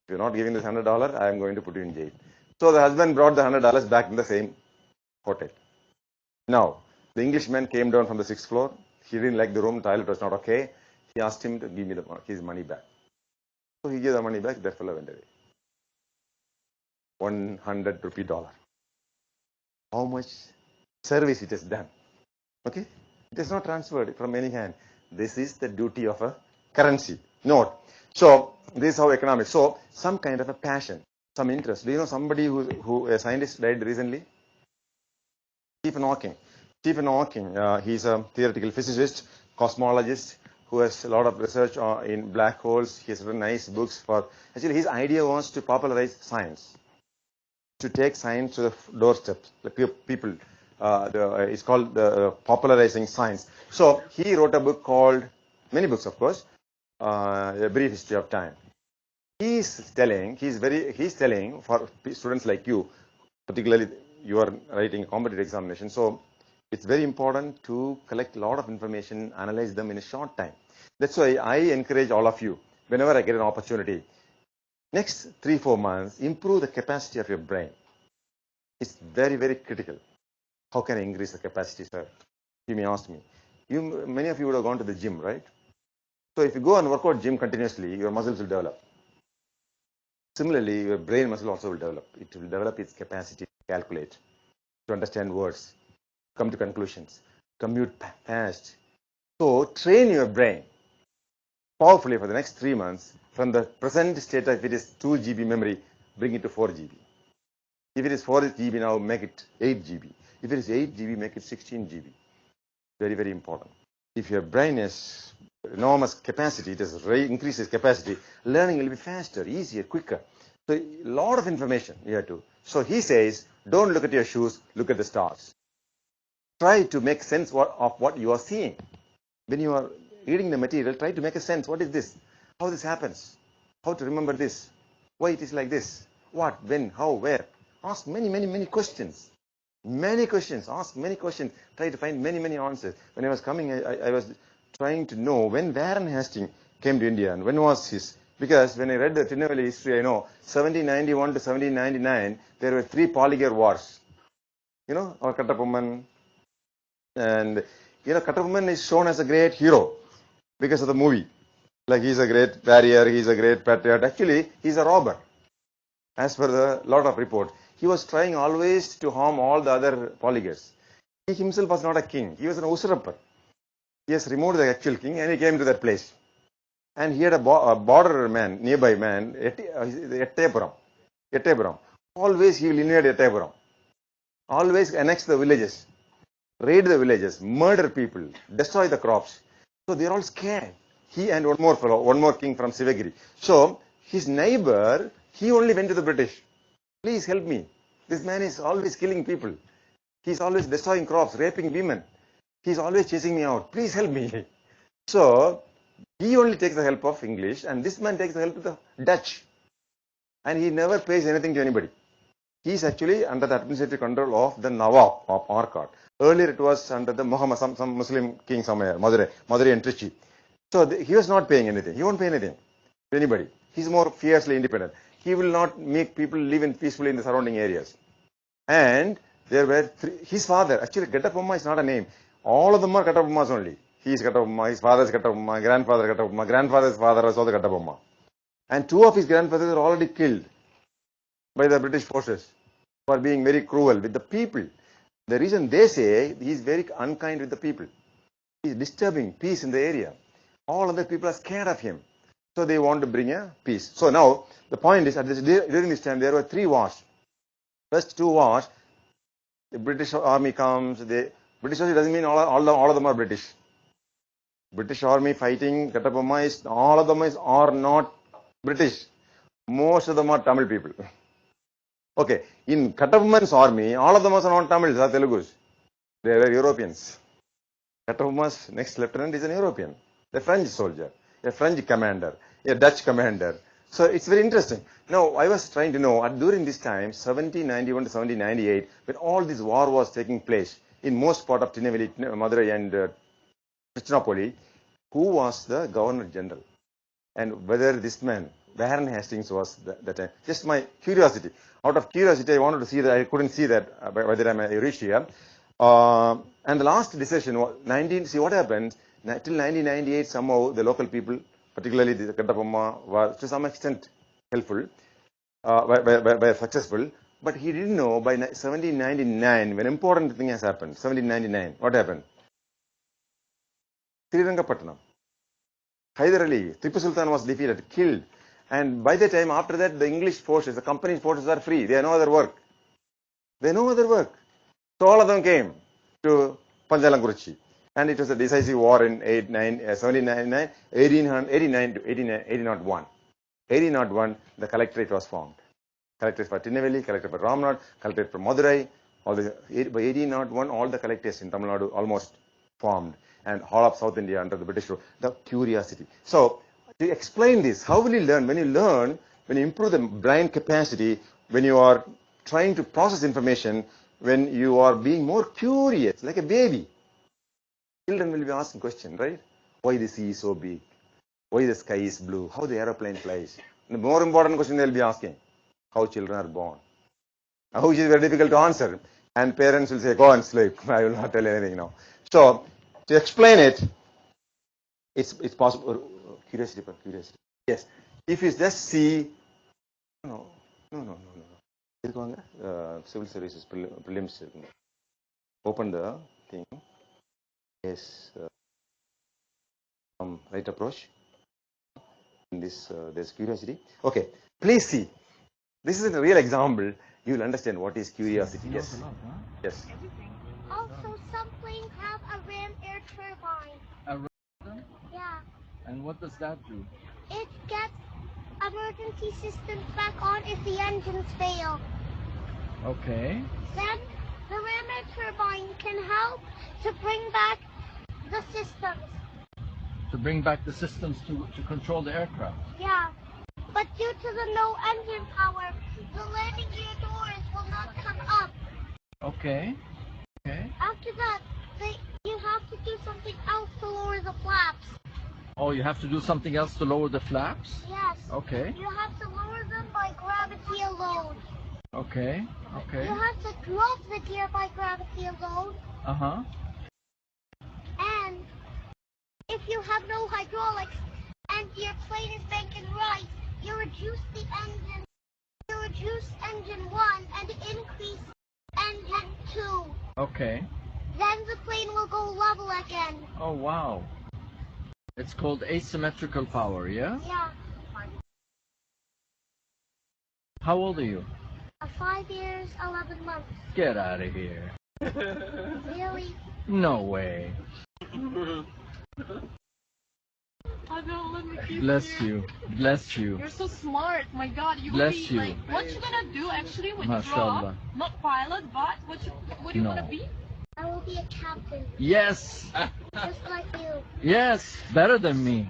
If you're not giving this $100, I am going to put you in jail. So the husband brought the $100 back in the same hotel. Now, the Englishman came down from the 6th floor. He didn't like the room. The toilet was not okay. He asked him to give me his money back. So he gave the money back. That fellow went away. 100 rupee dollar. How much service it has done? Okay? It is not transferred from any hand. This is the duty of a currency note. So this is how economics. So some kind of a passion, some interest. Do you know somebody who a scientist died recently? Stephen Hawking. Stephen Hawking, he's a theoretical physicist, cosmologist, who has a lot of research in black holes. He has written nice books for, actually his idea was to popularize science, to take science to the doorstep. The people, it's called the popularizing science. So he wrote a book called, many books of course, A Brief History of Time. He's telling for students like you, particularly you are writing a competitive examination. So it's very important to collect a lot of information, analyze them in a short time. That's why I encourage all of you, whenever I get an opportunity, next 3-4 months, improve the capacity of your brain. It's very, very critical. How can I increase the capacity, sir? You may ask me. Many of you would have gone to the gym, right? So if you go and work out gym continuously, your muscles will develop. Similarly, your brain muscle also will develop. It will develop its capacity to calculate, to understand words, come to conclusions, commute fast. So train your brain powerfully for the next 3 months. From the present state, if it is 2 GB memory, bring it to 4 GB. If it is 4 GB now, make it 8 GB. If it is 8 GB, make it 16 GB. Very, very important. If your brain has enormous capacity, increases capacity, learning will be faster, easier, quicker. So a lot of information you have to. So he says, don't look at your shoes, look at the stars. Try to make sense of what you are seeing. When you are reading the material, try to make a sense. What is this? How this happens? How to remember this? Why it is like this? What, when, how, where? Ask many, many, many questions. Many questions. Ask many questions. Try to find many, many answers. When I was coming, I was trying to know when Warren Hastings came to India and when was his. Because when I read the Tinnevelly history, I know 1791 to 1799, there were 3 polygar wars. You know, or Kattapomman, And Katapomman is shown as a great hero because of the movie. Like he's a great warrior, he's a great patriot. Actually, he's a robber. As per the lot of report, he was trying always to harm all the other polygons. He himself was not a king. He was an usurper. He has removed the actual king and he came to that place. And he had a border man, nearby man, Ettapuram. Always he will invade Ettapuram. Always annex the villages, raid the villages, murder people, destroy the crops. So they are all scared. He and one more fellow, one more king from Sivagiri. So his neighbor, he only went to the British. Please help me. This man is always killing people. He's always destroying crops, raping women. He's always chasing me out. Please help me. So he only takes the help of English, and this man takes the help of the Dutch. And he never pays anything to anybody. He is actually under the administrative control of the Nawab of Arcot. Earlier it was under the Muhammad, some Muslim king somewhere, Madurai and Trichy. So he was not paying anything. He won't pay anything to anybody. He's more fiercely independent. He will not make people live in peacefully in the surrounding areas. And there were his father, actually Kattapomma is not a name. All of them are Kattapommas only. He is Kattapomma, his father is Kattapomma, grandfather Kattapomma, grandfather's father was also Kattapomma. And two of his grandfathers were already killed by the British forces for being very cruel with the people. The reason they say he is very unkind with the people. He is disturbing peace in the area. All other people are scared of him. So they want to bring a peace. So now the point is, during this time there were 3 wars. First 2 wars, the British army comes. British army doesn't mean all of them are British. British army fighting Kattapomma is all of them are not British. Most of them are Tamil people. Okay, in Kattapomma's army, all of them are not Tamils, are Telugus. They were Europeans. Kattapomma's next lieutenant is an European, a French soldier, a French commander, a Dutch commander. So it's very interesting. Now, I was trying to know, during this time, 1791 to 1798, when all this war was taking place in most part of Tinnevelly, Madurai and Trichinopoli, who was the Governor General? And whether this man, Warren Hastings, was that time. Just my curiosity. Out of curiosity, I wanted to see that. I couldn't see that by the time I reached here. And the last decision was see what happened till 1998. Somehow the local people, particularly the Kattapomma, were to some extent helpful, were successful. But he didn't know by 1799 when important thing has happened. 1799, what happened? Srirangapatnam. Hyder Ali, Tipu Sultan was defeated, killed. And by the time after that, the English forces, the company's forces are free. They have no other work. They have no other work. So all of them came to Panjalanguruchi. And it was a decisive war in 1799, 1889 to 1801. 1801, the collectorate was formed. Collectorate for Tinnevelly, collectorate for Ramnad, collectorate for Madurai. By 1801, all the collectorates in Tamil Nadu almost formed. And all of South India under the British rule. The curiosity. So, to explain this, how will you learn? When you learn, when you improve the brain capacity, when you are trying to process information, when you are being more curious, like a baby. Children will be asking questions, right? Why the sea is so big? Why the sky is blue? How the aeroplane flies? The more important question they will be asking, how children are born? Which is very difficult to answer. And parents will say, go and sleep. I will not tell you anything now. So, to explain it, it's possible. Curiosity. Yes. If you just see, no. Civil services prelims. Open the thing. Yes. Right approach. In this, there's curiosity. Okay. Please see. This is a real example. You will understand what is curiosity. Yes. Yes. Also, some planes have a ram air turbine. A ram? Yeah. And what does that do? It gets emergency systems back on if the engines fail. Okay. Then the ram air turbine can help to bring back the systems. To bring back the systems to control the aircraft. Yeah. But due to the no engine power, the landing gear doors will not come up. Okay. After that, you have to do something else to lower the flaps. Oh, you have to do something else to lower the flaps? Yes. Okay. You have to lower them by gravity alone. Okay. You have to drop the gear by gravity alone. Uh-huh. if you have no hydraulics and your plane is banking right, you reduce the engine. You reduce engine 1 and increase engine 2. Okay. Then the plane will go level again. Oh, wow. It's called asymmetrical power, yeah? Yeah. How old are you? 5 years, 11 months. Get out of here. Really? No way. Bless you. Bless you. You're so smart. My God, you will Bless be you. like, what you gonna do actually when you grow Mashallah. up? Not pilot, but what do you No. wanna be? I will be a captain, Yes. just like you. Yes. Better than me.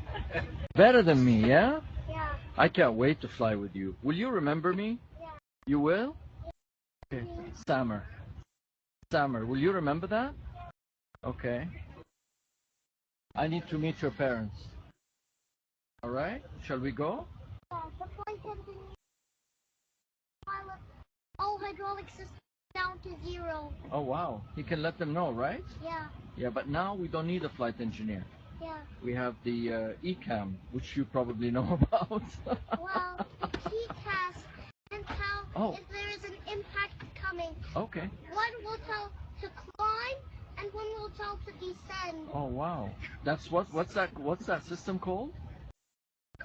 Better than me, yeah? Yeah. I can't wait to fly with you. Will you remember me? Yeah. You will? Okay. Samar. Samar, will you remember that? Okay. I need to meet your parents. All right? Shall we go? The flight engineer pilot all hydraulic systems down to 0. Oh, wow. He can let them know, right? Yeah. Yeah, but now we don't need a flight engineer. Yeah. We have the ECAM, which you probably know about. Well, the TCAS can tell Oh. if there is an impact coming. Okay. One will tell to climb and one will tell to descend. Oh, wow. That's what's that system called?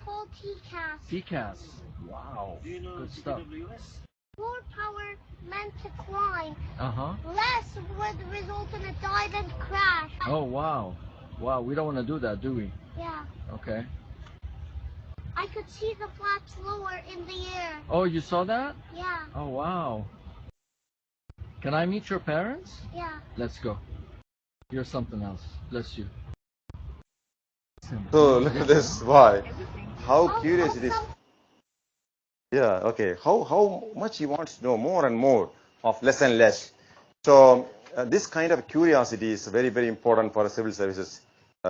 Called TCAS. TCAS. Wow. Good stuff. More power meant to climb. Uh-huh. Less would result in a dive and crash. Oh, wow. Wow, we don't want to do that, do we? Yeah. Okay. I could see the flaps lower in the air. Oh, you saw that? Yeah. Oh, wow. Can I meet your parents? Yeah. Let's go. You're something else. Bless you. So look at this. Why? How curious it is. Yeah, okay. How much he wants to know more and more of less and less. So this kind of curiosity is very, very important for civil services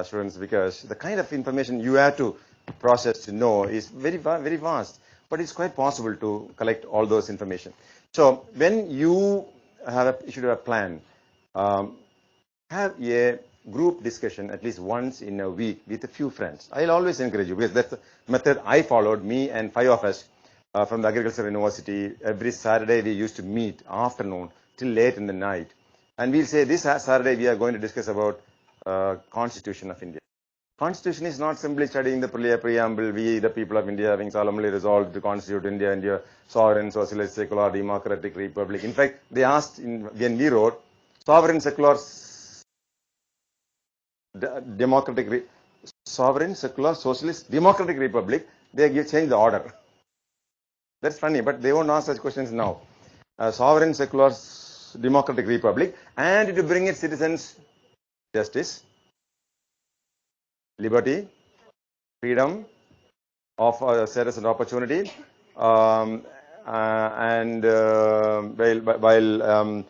students, because the kind of information you have to process to know is very, very vast. But it's quite possible to collect all those information. So when you should have a plan, have a group discussion at least once in a week with a few friends. I'll always encourage you, because that's the method I followed, me and 5 of us from the Agricultural University. Every Saturday we used to meet afternoon till late in the night. And we'll say this Saturday we are going to discuss about Constitution of India. Constitution is not simply studying the preamble, we the people of India having solemnly resolved to constitute India, sovereign, socialist, secular, democratic republic. In fact, they asked when we wrote sovereign, secular, democratic, sovereign, secular, socialist, democratic republic. They change the order. That's funny, but they won't ask such questions now. Sovereign, secular, democratic republic, and to bring its citizens justice, liberty, freedom of status and opportunity, and while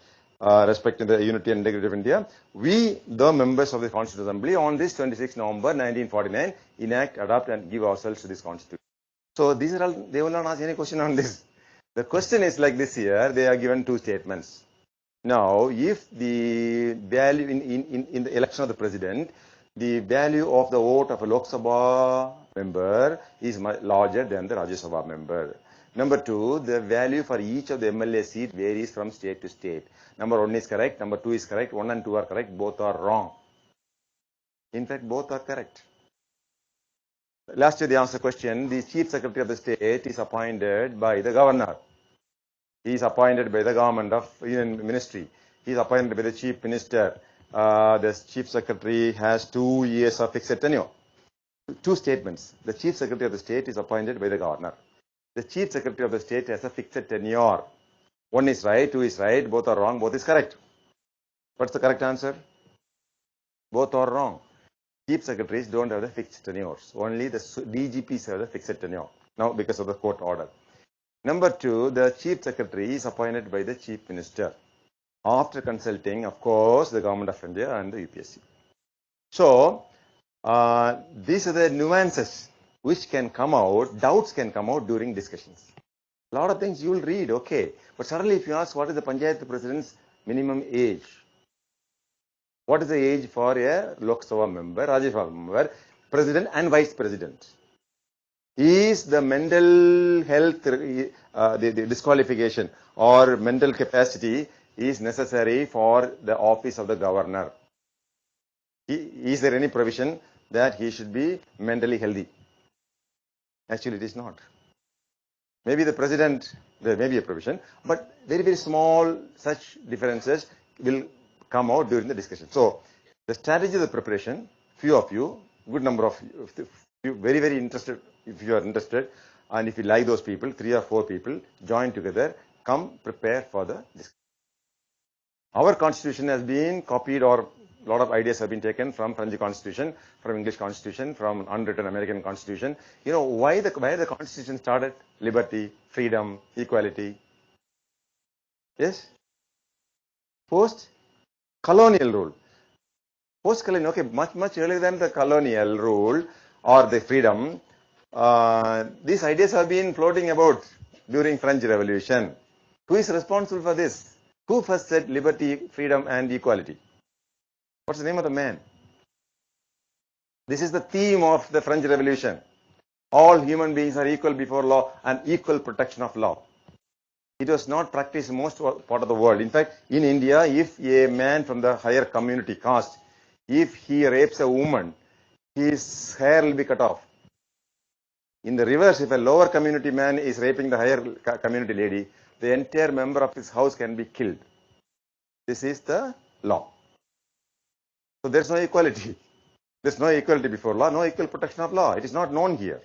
respecting the unity and integrity of India, we, the members of the Constituent Assembly, on this 26 November 1949, enact, adopt, and give ourselves to this Constitution. So these are all, they will not ask any question on this. The question is like this here, they are given 2 statements. Now, if the value in the election of the president, the value of the vote of a Lok Sabha member is much larger than the Rajya Sabha member. Number 2, the value for each of the MLA seat varies from state to state. Number 1 is correct, number 2 is correct, 1 and 2 are correct, both are wrong. In fact, both are correct. Last year they asked the question, the Chief Secretary of the State is appointed by the Governor. He is appointed by the government of Union Ministry. He is appointed by the Chief Minister. The Chief Secretary has 2 years of fixed tenure. 2 statements. The Chief Secretary of the State is appointed by the Governor. The Chief Secretary of the State has a fixed tenure. 1 is right, 2 is right, both are wrong, both is correct. What's the correct answer? Both are wrong. Chief Secretaries don't have the fixed tenures. Only the DGPs have the fixed tenure. Now, because of the court order. Number 2, the Chief Secretary is appointed by the Chief Minister, after consulting, of course, the Government of India and the UPSC. So, these are the nuances which can come out, doubts can come out during discussions. A lot of things you will read, okay. But suddenly if you ask what is the Panchayat President's minimum age, What is the age for a Lok Sabha member, Rajya Sabha member, president and vice president? Is the mental health, the disqualification or mental capacity is necessary for the office of the governor? Is there any provision that he should be mentally healthy? Actually, it is not. Maybe the president, there may be a provision, but very, very small such differences will come out during the discussion. So, the strategy of the preparation, few of you, good number of you, very, very interested, if you are interested, and if you like those people, 3 or 4 people, join together, come prepare for the discussion. Our constitution has been copied, or a lot of ideas have been taken from French constitution, from English constitution, from unwritten American constitution. You know, why the constitution started? Liberty, freedom, equality. Yes? Post-colonial rule. Post-colonial, okay, much earlier than the colonial rule or the freedom, these ideas have been floating about during French Revolution. Who is responsible for this? Who first said liberty, freedom and equality? What's the name of the man? This is the theme of the French Revolution. All human beings are equal before law and equal protection of law. It was not practiced in most part of the world. In fact, in India, if a man from the higher community caste, if he rapes a woman, his hair will be cut off. In the reverse, if a lower community man is raping the higher community lady, the entire member of his house can be killed. This is the law. So there's no equality. There's no equality before law, no equal protection of law. It is not known here.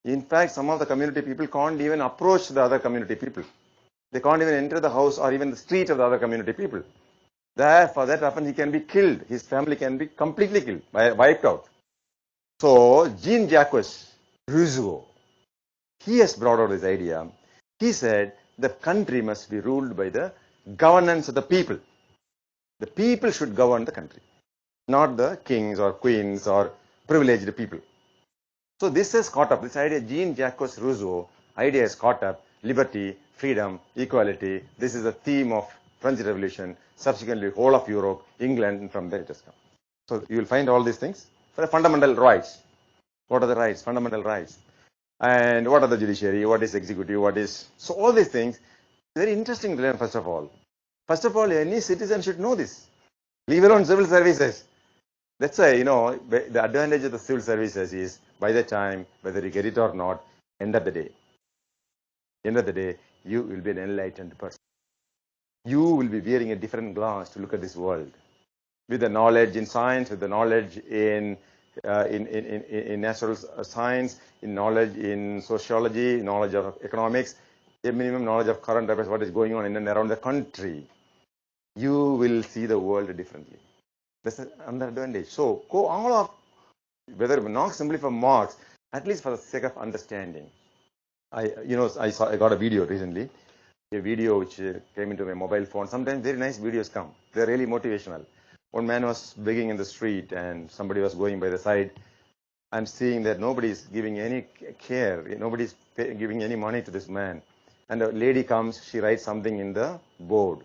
In fact, some of the community people can't even approach the other community people. They can't even enter the house or even the street of the other community people. Therefore, that happens, he can be killed. His family can be completely killed, wiped out. So, Jean-Jacques Rousseau, he has brought out this idea. He said the country must be ruled by the governance of the people. The people should govern the country, not the kings or queens or privileged people. So this has caught up, this idea, Jean-Jacques Rousseau, idea has caught up, liberty, freedom, equality. This is the theme of French Revolution, subsequently whole of Europe, England, and from there it has come. So you will find all these things. For the fundamental rights. What are the rights? Fundamental rights. And what are the judiciary? What is executive? What is... So all these things, very interesting to learn first of all. First of all, any citizen should know this. Leave alone civil services. That's why, you know, the advantage of the civil services is, by the time, whether you get it or not, end of the day, you will be an enlightened person. You will be wearing a different glass to look at this world. With the knowledge in science, with the knowledge in natural science, in knowledge in sociology, knowledge of economics, a minimum knowledge of current affairs, what is going on in and around the country, you will see the world differently. That's another advantage. So, go all of, whether not simply for marks, at least for the sake of understanding. I got a video recently, a video which came into my mobile phone. Sometimes very nice videos come. They're really motivational. One man was begging in the street and somebody was going by the side. I'm seeing that nobody is giving any care. Nobody is giving any money to this man. And a lady comes, she writes something in the board.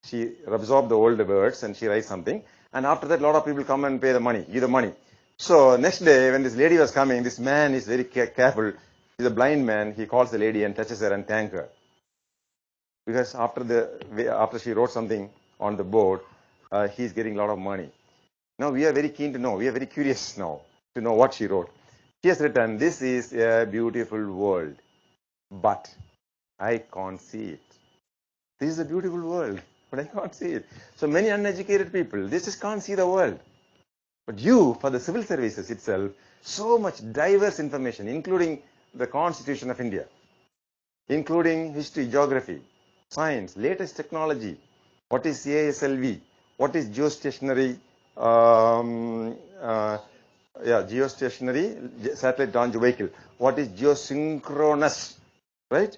She rubs off the old words and she writes something. And after that, a lot of people come and pay the money, give the money. So next day, when this lady was coming, this man is very careful. He's a blind man. He calls the lady and touches her and thanks her. Because after she wrote something on the board, he's getting a lot of money. Now we are very keen to know. We are very curious now to know what she wrote. She has written, "This is a beautiful world, but I can't see it. This is a beautiful world, but I can't see it." So many uneducated people, they just can't see the world. But you, for the civil services itself, so much diverse information, including the Constitution of India, including history, geography, science, latest technology, what is CASLV, what is geostationary, geostationary satellite launch vehicle, what is geosynchronous, right?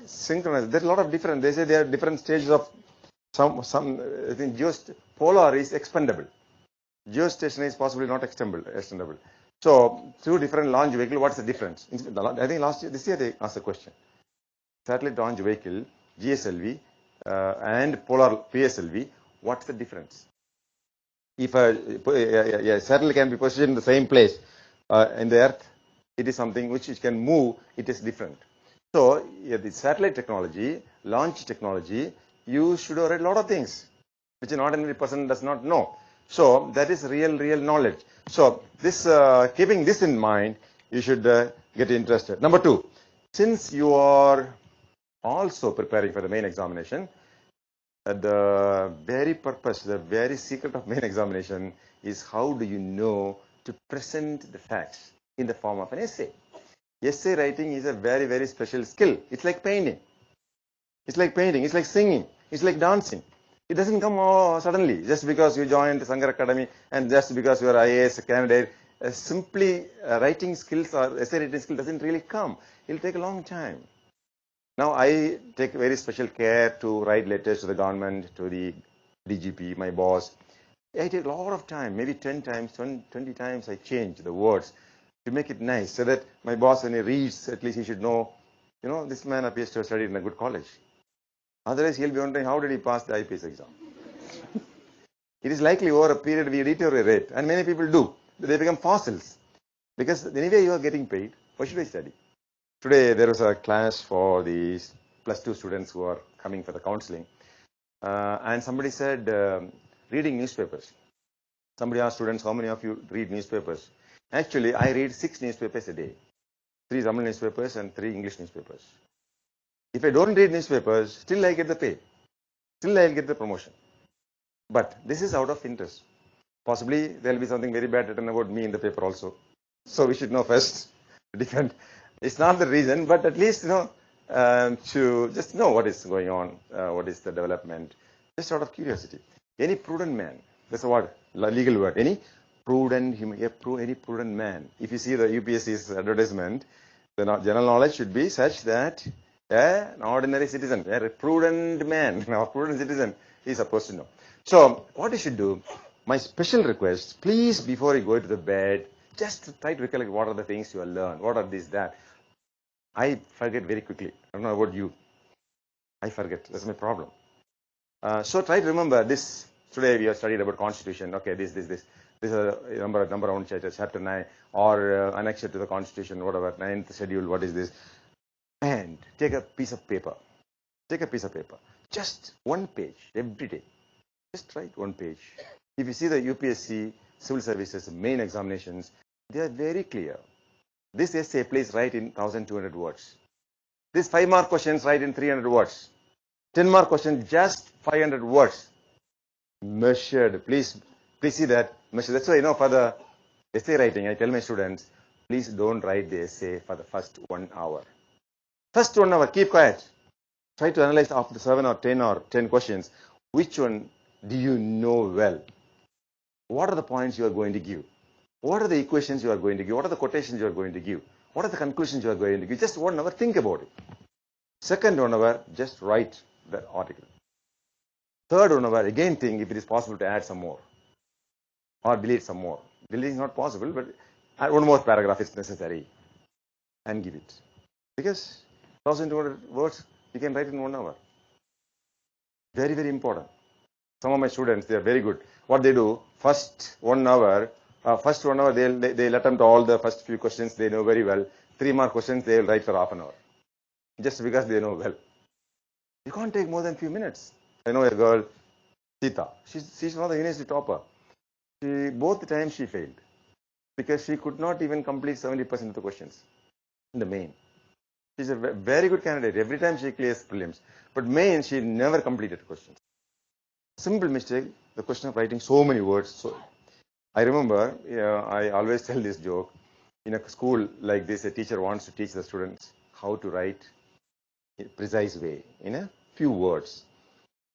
Synchronous. There's a lot of different. They say there are different stages of some. I think polar is expendable. Geostationary is possibly not extendable. So, two different launch vehicle. What's the difference? I think this year they asked the question. Satellite launch vehicle, GSLV, and polar PSLV, what's the difference? If a satellite can be positioned in the same place in the Earth, it is something which can move, it is different. So the satellite technology, launch technology, you should have read a lot of things which an ordinary person does not know. So that is real knowledge. So this keeping this in mind, you should get interested. Number 2, since you are also preparing for the main examination, the very purpose, the very secret of main examination is how do you know to present the facts in the form of an essay. Essay writing is a very special skill. It's like painting. It's like painting. It's like singing. It's like dancing. It doesn't come suddenly just because you joined the Shankar Academy and just because you are IAS candidate. Simply writing skills or essay writing skill doesn't really come. It'll take a long time. Now I take very special care to write letters to the government, to the ADGP, my boss. I take a lot of time, maybe 10 times, 20 times I change the words to make it nice so that my boss, when he reads, at least he should know, this man appears to have studied in a good college. Otherwise, he'll be wondering, how did he pass the IPS exam? It is likely over a period we deteriorate, and many people do. They become fossils. Because anyway you are getting paid, why should I study? Today, there was a class for the +2 students who are coming for the counseling. And somebody said, reading newspapers. Somebody asked students, how many of you read newspapers? Actually, I read 6 newspapers a day. 3 Tamil newspapers and 3 English newspapers. If I don't read newspapers, still I get the pay. Still I'll get the promotion. But this is out of interest. Possibly there will be something very bad written about me in the paper also. So we should know first. Defend. It's not the reason, but at least to just know what is going on, what is the development, just out of curiosity. Any prudent man, that's a word, legal word. Any prudent man. If you see the UPSC's advertisement, the general knowledge should be such that an ordinary citizen, a prudent man, a prudent citizen is supposed to know. So what you should do, my special request, please before you go to the bed, just try to recollect what are the things you have learned, what are these, that. I forget very quickly. I don't know about you. I forget. That's my problem. So try to remember this. Today we have studied about Constitution. Okay, this. This is a number one chapter 9 or annexure to the Constitution, whatever, 9th schedule. What is this? And take a piece of paper. Take a piece of paper. Just one page every day. Just write one page. If you see the UPSC Civil Services main examinations, they are very clear. This essay, please write in 1,200 words. This 5-mark questions, write in 300 words. 10-mark question, just 500 words. Measured. Please see that. Measured. That's why, for the essay writing, I tell my students, please don't write the essay for the first 1 hour. First 1 hour, keep quiet. Try to analyze after 7 or 10 questions. Which one do you know well? What are the points you are going to give? What are the equations you are going to give? What are the quotations you are going to give? What are the conclusions you are going to give? Just 1 hour, think about it. Second 1 hour, just write the article. Third 1 hour, again think if it is possible to add some more or delete some more. Deleting is not possible, but add 1 more paragraph is necessary and give it. Because 1,200 words you can write in 1 hour. Very important. Some of my students, they are very good. What they do, first 1 hour, they'll attempt all the first few questions they know very well. 3-mark questions they'll write for half an hour. Just because they know well. You can't take more than few minutes. I know a girl, Sita. She's one of the university topper. Both times she failed. Because she could not even complete 70% of the questions in the main. She's a very good candidate. Every time she clears prelims. But main, she never completed questions. Simple mistake, the question of writing so many words. So I remember, I always tell this joke. In a school like this, a teacher wants to teach the students how to write in a precise way, in a few words.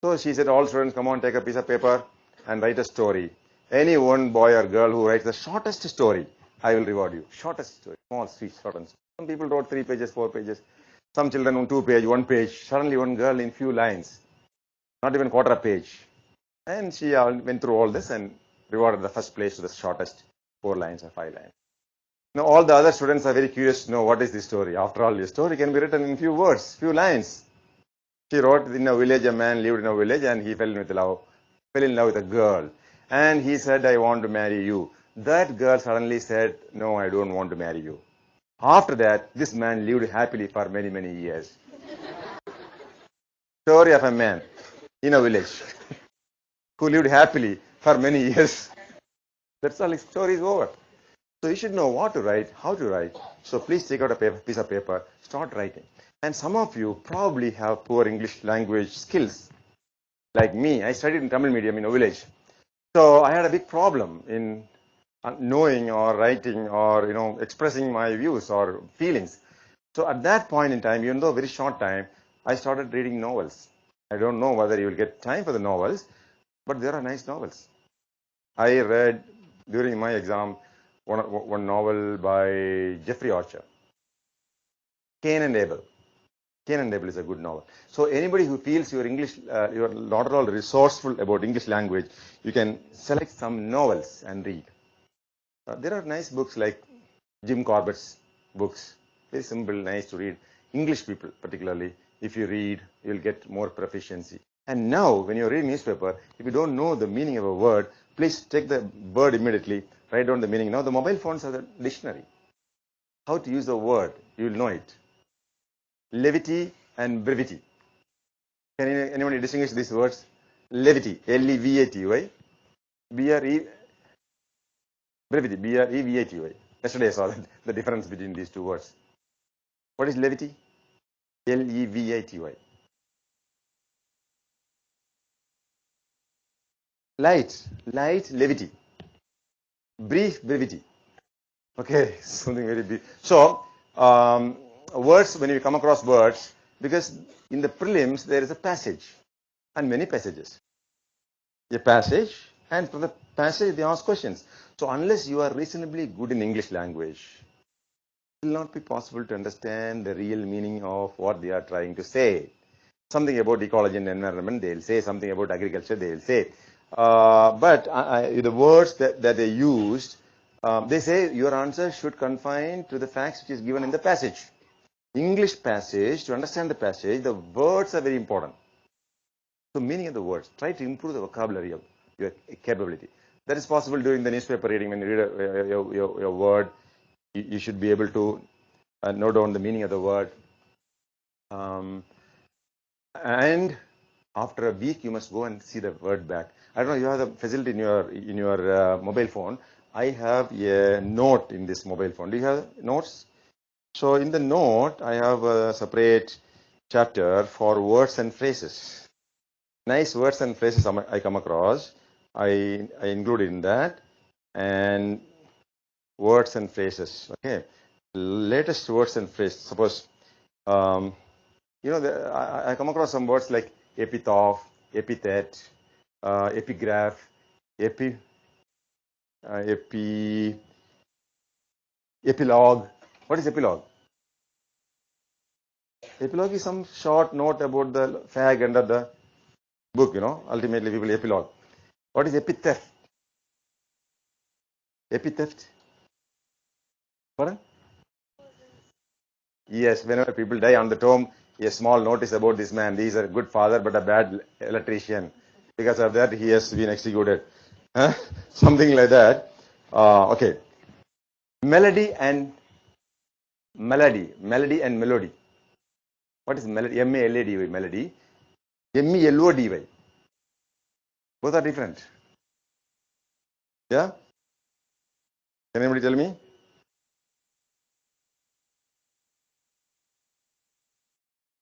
So she said, all students, come on, take a piece of paper and write a story. Any one boy or girl who writes the shortest story, I will reward you. Shortest story, small, sweet, short and sweet. Some people wrote 3 pages, 4 pages. Some children on 2 pages, 1 page. Suddenly one girl in few lines, not even quarter page. And she went through all this and rewarded the first place to the shortest 4 lines or 5 lines. Now all the other students are very curious to know what is the story. After all, the story can be written in few words, few lines. She wrote, in a village, a man lived in a village and he fell in love with a girl. And he said, I want to marry you. That girl suddenly said, no, I don't want to marry you. After that, this man lived happily for many, many years. Story of a man in a village who lived happily for many years. That's all, his story is over. So you should know what to write, how to write. So please take out a piece of paper, start writing. And some of you probably have poor English language skills. Like me, I studied in Tamil medium in a village. So I had a big problem in knowing or writing or expressing my views or feelings. So at that point in time, even though very short time, I started reading novels. I don't know whether you will get time for the novels, but there are nice novels. I read during my exam one novel by Jeffrey Archer, Cain and Abel. Cain and Abel is a good novel. So anybody who feels your English, you're not at all resourceful about English language, you can select some novels and read. There are nice books like Jim Corbett's books. Very simple, nice to read. English people, particularly, if you read, you'll get more proficiency. And now, when you're reading newspaper, if you don't know the meaning of a word, please take the word immediately, write down the meaning. Now, the mobile phones have a dictionary. How to use a word, you'll know it. Levity and brevity. Can anybody distinguish these words? Levity, L-E-V-A-T-Y. B-R-E, brevity, B-R-E-V-A-T-Y. Yesterday I saw the difference between these two words. What is levity? L-E-V-A-T-Y. Light, levity. Brief, brevity. Okay, something very big. So, words, when you come across words, because in the prelims there is a passage and many passages. A passage, and from the passage they ask questions. So, unless you are reasonably good in English language, it will not be possible to understand the real meaning of what they are trying to say. Something about ecology and environment, they'll say. Something about agriculture, they'll say. But the words that they used, they say your answer should confine to the facts which is given in the passage. English passage, to understand the passage, the words are very important. So meaning of the words, try to improve the vocabulary of your capability. That is possible during the newspaper reading. When you read your word, you should be able to note down the meaning of the word. And after a week, you must go and see the word back. I don't know, you have the facility in your mobile phone. I have a note in this mobile phone. Do you have notes? So in the note, I have a separate chapter for words and phrases. Nice words and phrases I come across. I include in that. And words and phrases. Okay. Latest words and phrases. Suppose, I come across some words like epitaph, epithet, epigraph, epilogue. What is epilogue? Epilogue is some short note about the fag under the book, ultimately people epilogue. What is epithet? Epithet? Pardon? Yes, whenever people die on the tomb, a small notice about this man. He is a good father but a bad electrician. Because of that, he has been executed. Something like that. Okay. Melody and melody. What is melody? M-A-L-A-D-Y, melody. M-E-L-O-D-Y. Both are different. Yeah? Can anybody tell me?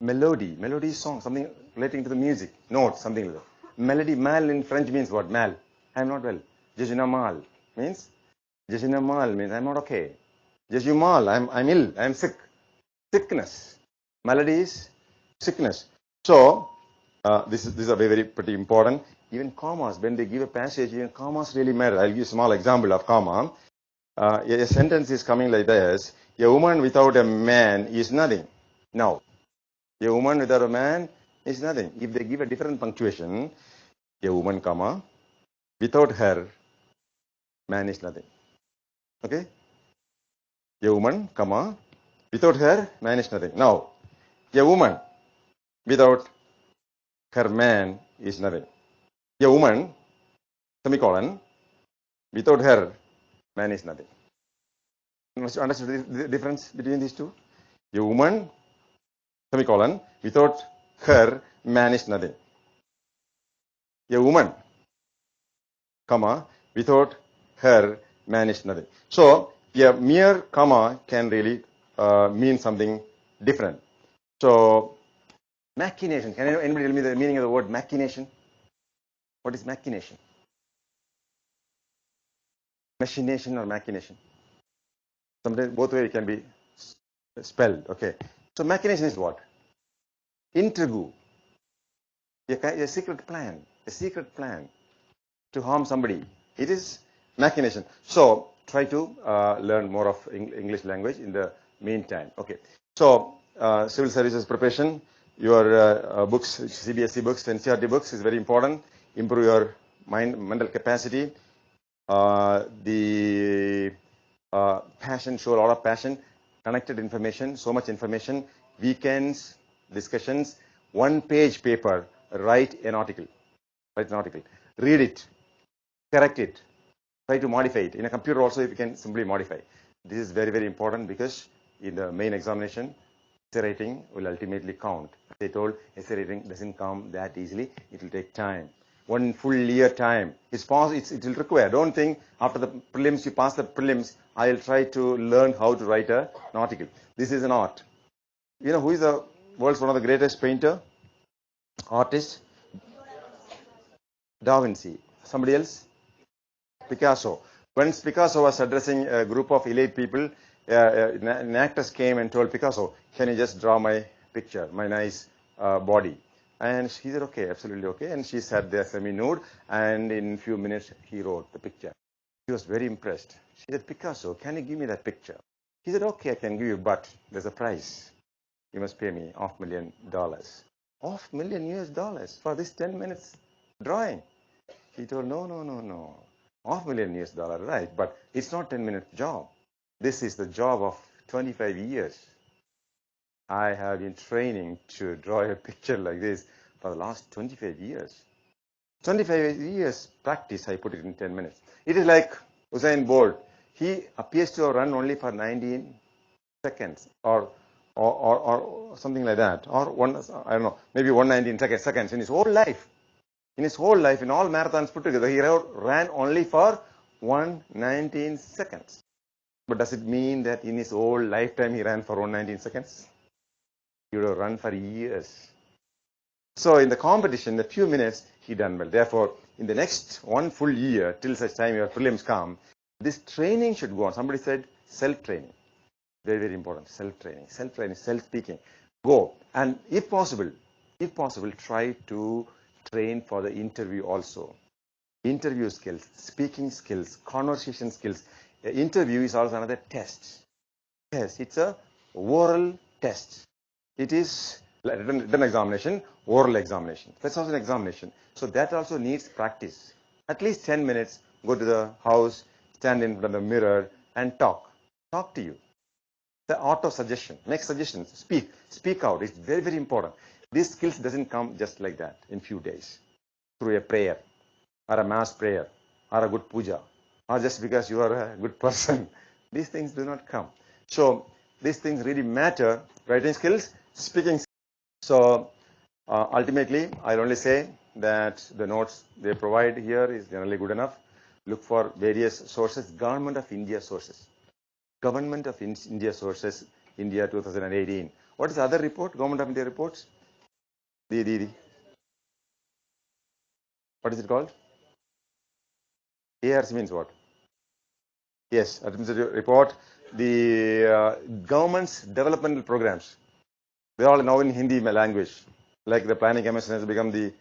Melody. Melody is song, something relating to the music. Note, something like that. Melody, mal in French means what? Mal. I am not well. Je suis mal means? Je suis mal means I am not okay. Je suis mal, I am ill, I am sick. Sickness. Malady is sickness. So, this is a very pretty important. Even commas, when they give a passage, even commas really matter. I'll give you a small example of comma. A sentence is coming like this. A woman without a man is nothing. Now, a woman without a man is nothing. If they give a different punctuation, a woman, comma, without her, man is nothing. Okay? A woman, comma, without her, man is nothing. Now, a woman without her man is nothing. A woman, semicolon, without her, man is nothing. Understood the difference between these two? A woman, semicolon, without her, man is nothing. A woman, comma, without her, man is nothing. So, a mere comma can really mean something different. So, machination. Can anybody tell me the meaning of the word machination? What is machination? Machination or machination? Sometimes both ways it can be spelled. Okay. So, machination is what? Intrigue. A secret plan. A secret plan to harm somebody. It is machination. So, try to learn more of English language in the meantime. Okay. So, civil services preparation, your books, CBSE books, NCERT books is very important. Improve your mental capacity. The passion, show a lot of passion, connected information, so much information, weekends, discussions, one-page paper, write an article. Write an article. Read it. Correct it. Try to modify it. In a computer also, you can simply modify. This is very, very important because in the main examination, essay writing will ultimately count. As I told, essay writing doesn't come that easily. It will take time. 1 full year time. It will require. Don't think after the prelims, you pass the prelims, I'll try to learn how to write an article. This is an art. You know who is the world's one of the greatest painter? Artist? Da Vinci. Somebody else? Picasso. Once Picasso was addressing a group of elite people, an actress came and told Picasso, can you just draw my picture, my nice body? And he said, okay, absolutely okay. And she sat there semi-nude, and in a few minutes, he wrote the picture. He was very impressed. She said, Picasso, can you give me that picture? He said, okay, I can give you, but there's a price. You must pay me $500,000. $500,000 US for this 10 minutes drawing. He told, no. $500,000 US, right? But it's not 10-minute job. This is the job of 25 years. I have been training to draw a picture like this for the last 25 years. 25 years practice, I put it in 10 minutes. It is like Usain Bolt. He appears to have run only for 19 seconds or something like that. Or I don't know, maybe 119 seconds in his whole life. In his whole life, in all marathons put together, he ran only for 119 seconds. But does it mean that in his whole lifetime he ran for 119 seconds? He would have run for years. So in the competition, in a few minutes, he done well. Therefore, in the next 1 full year, till such time your prelims come, this training should go on. Somebody said self-training. Very, very important. Self-training, self-speaking. Go. And if possible, try to train for the interview also. Interview skills, speaking skills, conversation skills. Interview is also another test. Yes, it's a oral test. It is written examination, oral examination. That's also an examination. So that also needs practice. At least 10 minutes, go to the house, stand in front of the mirror and talk. Talk to you. The art of suggestion. Make suggestions. Speak out. It's very, very important. These skills doesn't come just like that in few days. Through a prayer, or a mass prayer, or a good puja, or just because you are a good person. These things do not come. So these things really matter. Writing skills, speaking skills. So ultimately, I'll only say that the notes they provide here is generally good enough. Look for various sources, Government of India sources. Government of India sources, India 2018. What is the other report? Government of India reports? What is it called? ARC means what? Yes, administrative report. The government's developmental programs. They're all now in Hindi language. Like the Planning Commission has become the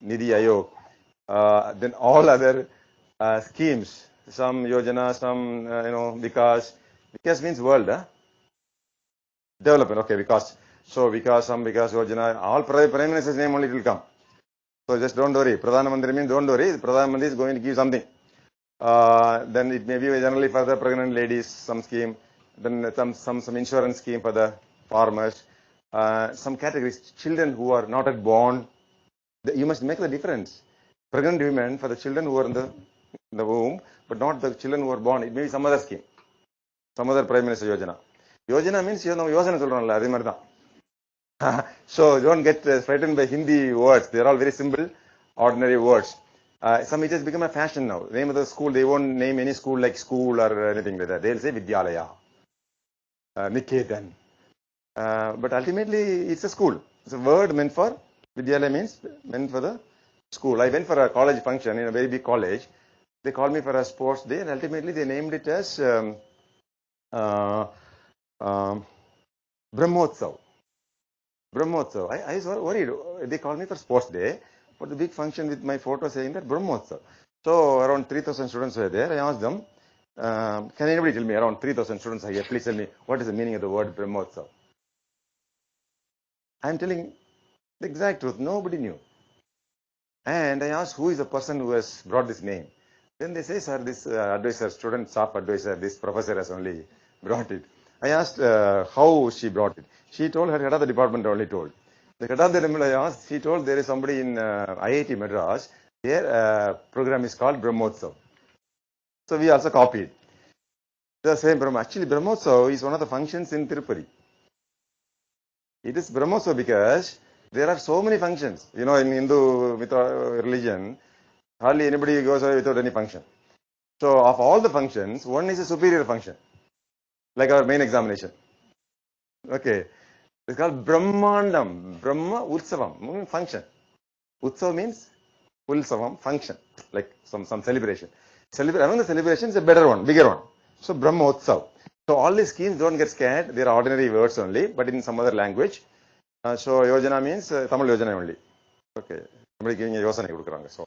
Nidhi Aayog. Then all other schemes, some Yojana, some, Vikas. Vikas means world, huh? Development, okay, Vikas. So Vikas, some Vikas Yojana, all Prime Minister's name only will come. So just don't worry. Pradhan Mantri means don't worry. Pradhan Mantri is going to give something. Then it may be generally for the pregnant ladies, some scheme. Then some insurance scheme for the farmers. Some categories, children who are not yet born, You must make the difference. Pregnant women, for the children who are in the womb, but not the children who are born. It may be some other scheme, some other Prime Minister Yojana. Yojana means Yojana சொல்றோம்ல அதே மாதிரி தான். So don't get frightened by Hindi words. They're all very simple, ordinary words. Some it has become a fashion now. Name of the school, they won't name any school like school or anything like that. They'll say Vidyalaya, Niketan. But ultimately, it's a school. It's a word meant for, Vidyalaya means meant for the school. I went for a college function in a very big college. They called me for a sports day, and ultimately they named it as Brahmotsav. Brahmotsav. I was worried. They called me for sports day for the big function with my photo saying that Brahmotsav. So around 3,000 students were there. I asked them, can anybody tell me, around 3,000 students are here, please tell me what is the meaning of the word Brahmotsav? I'm telling the exact truth. Nobody knew. And I asked, who is the person who has brought this name? Then they say, sir, this advisor, student staff advisor, this professor has only brought it. I asked how she brought it. She told her head of the department only told. The head of the department I asked, she told there is somebody in IIT Madras, their program is called Brahmotsav. So we also copied. The same Brahmotsav. Actually, Brahmotsav is one of the functions in Tirupati. It is Brahmotsav because there are so many functions. You know, in Hindu religion, hardly anybody goes away without any function. So of all the functions, one is a superior function, like our main examination. Okay. It's called Brahmandam. Brahma Utsavam, function. Utsav means Utsavam, function, like some celebration. Among the celebrations, a better one, bigger one. So Brahma Utsav. So all these schemes, don't get scared. They are ordinary words only, but in some other language. So Yojana means Tamil Yojana only. Okay. Somebody giving a Yojana. So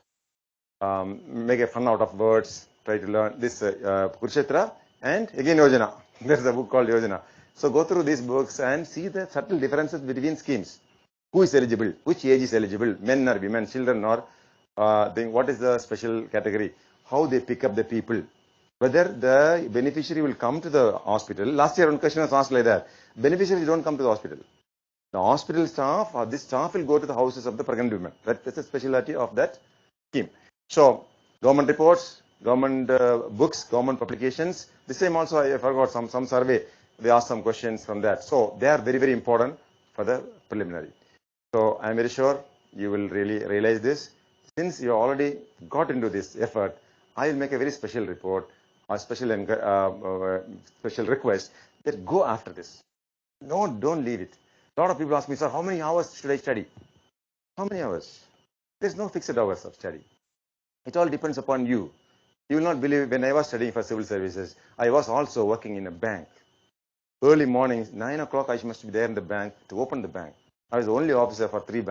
make a fun out of words. Try to learn this Kurukshetra and again Yojana. There's a book called Yojana. So go through these books and see the subtle differences between schemes. Who is eligible? Which age is eligible? Men or women, children or then what is the special category? How they pick up the people? Whether the beneficiary will come to the hospital. Last year one question was asked like that. Beneficiaries don't come to the hospital. The hospital staff or this staff will go to the houses of the pregnant women. That's a specialty of that scheme. So government reports, government books, government publications. The same also I forgot some survey. They asked some questions from that. So they are very, very important for the preliminary. So I'm very sure you will really realize this. Since you already got into this effort, I will make a very special report or special request that go after this. No, don't leave it. A lot of people ask me, sir, how many hours should I study? How many hours? There's no fixed hours of study. It all depends upon you. You will not believe, when I was studying for civil services, I was also working in a bank. Early mornings, 9 o'clock, I must be there in the bank to open the bank. I was the only officer for 3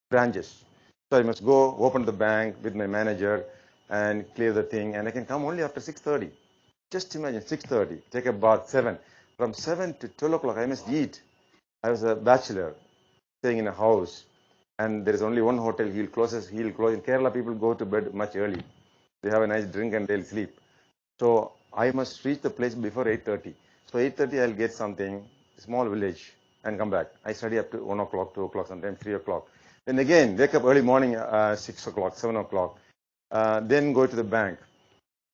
branches. So I must go open the bank with my manager and clear the thing, and I can come only after 6:30. Just imagine, 6:30, take a bath, 7. From 7 to 12 o'clock, I must eat. I was a bachelor, staying in a house, and there is only one hotel. He'll close. In Kerala, people go to bed much early. They have a nice drink and they'll sleep. So I must reach the place before 8:30. So 8:30, I'll get something, small village, and come back. I study up to 1 o'clock, 2 o'clock, sometimes 3 o'clock. Then again, wake up early morning, 6 o'clock, 7 o'clock. Then go to the bank.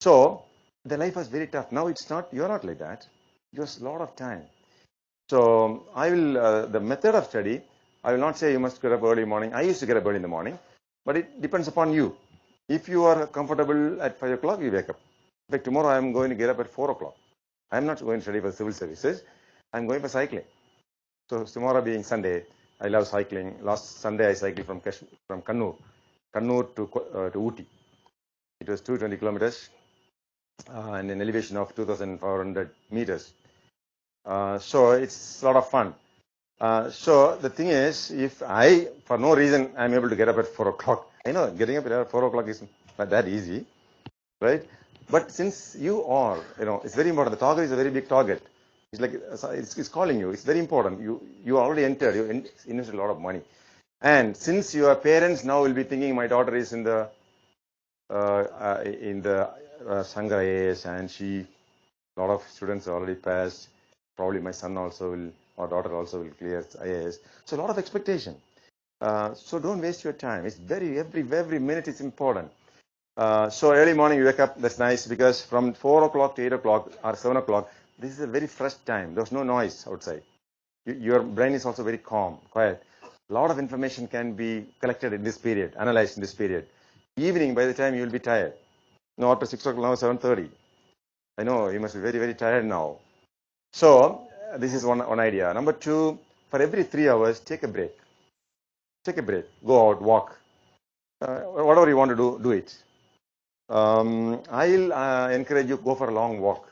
So the life was very tough. Now it's not, you're not like that. Just a lot of time. So I will, the method of study, I will not say you must get up early morning. I used to get up early in the morning, but it depends upon you. If you are comfortable at 5 o'clock, you wake up. In fact, tomorrow I am going to get up at 4 o'clock. I am not going to study for civil services. I am going for cycling. So tomorrow being Sunday, I love cycling. Last Sunday I cycled from Kannur to Ooty. It was 220 kilometers and an elevation of 2,400 meters. So it's a lot of fun. So the thing is, if I, for no reason, I'm able to get up at 4 o'clock. I know getting up at 4 o'clock is not that easy, right? But since you are, it's very important. The target is a very big target. It's like, it's calling you. It's very important. You already entered. You invested a lot of money. And since your parents now will be thinking, my daughter is in the Shankar IAS, and a lot of students already passed. Probably my son also will, or daughter also will clear IAS. So a lot of expectation. So don't waste your time. It's every minute is important. So early morning you wake up, that's nice, because from 4 o'clock to 8 o'clock or 7 o'clock, this is a very fresh time. There's no noise outside. Your brain is also very calm, quiet. A lot of information can be collected in this period, analyzed in this period. Evening, by the time you will be tired. No, after 6 o'clock, now 7:30. I know you must be very tired now. So this is one idea. Number two, for every 3 hours, take a break. Take a break. Go out, walk. Whatever you want to do, do it. I'll encourage you, go for a long walk.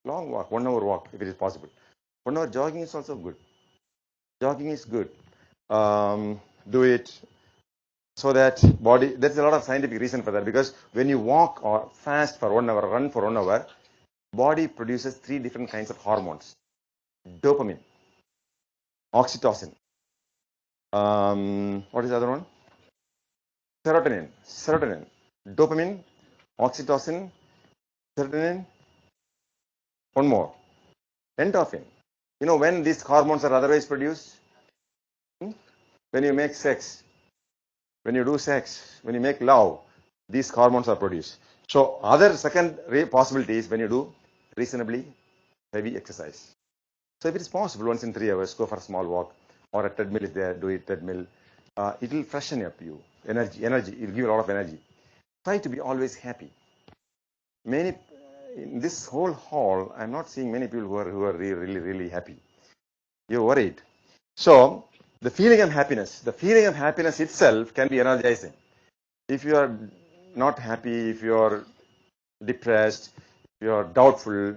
Long walk, 1 hour walk, if it is possible. 1 hour jogging is also good. Jogging is good. Do it so that body, there's a lot of scientific reason for that, because when you walk or fast for 1 hour, run for 1 hour, body produces 3 different kinds of hormones. Dopamine, oxytocin. What is the other one? Serotonin. Dopamine, oxytocin, serotonin. One more. Endorphin. You know when these hormones are otherwise produced? When you make sex. When you do sex, when you make love, these hormones are produced. So other second possibility is when you do reasonably heavy exercise. So if it is possible, once in 3 hours, go for a small walk, or a treadmill is there, do it treadmill. It will freshen up you. Energy, it will give you a lot of energy. Try to be always happy. In this whole hall, I'm not seeing many people who are really happy. You're worried. So the feeling of happiness itself can be energizing. If you are not happy, if you are depressed, if you are doubtful,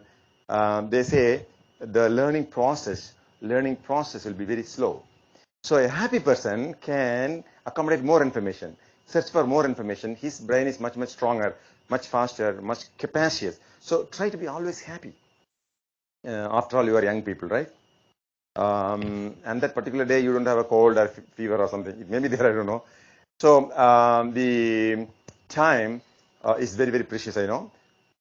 they say the learning process will be very slow. So a happy person can accommodate more information, search for more information. His brain is much stronger, much faster, much capacious. So try to be always happy. After all, you are young people, right? And that particular day you don't have a cold or fever or something. It may be there, I don't know. So the time is very precious, I know.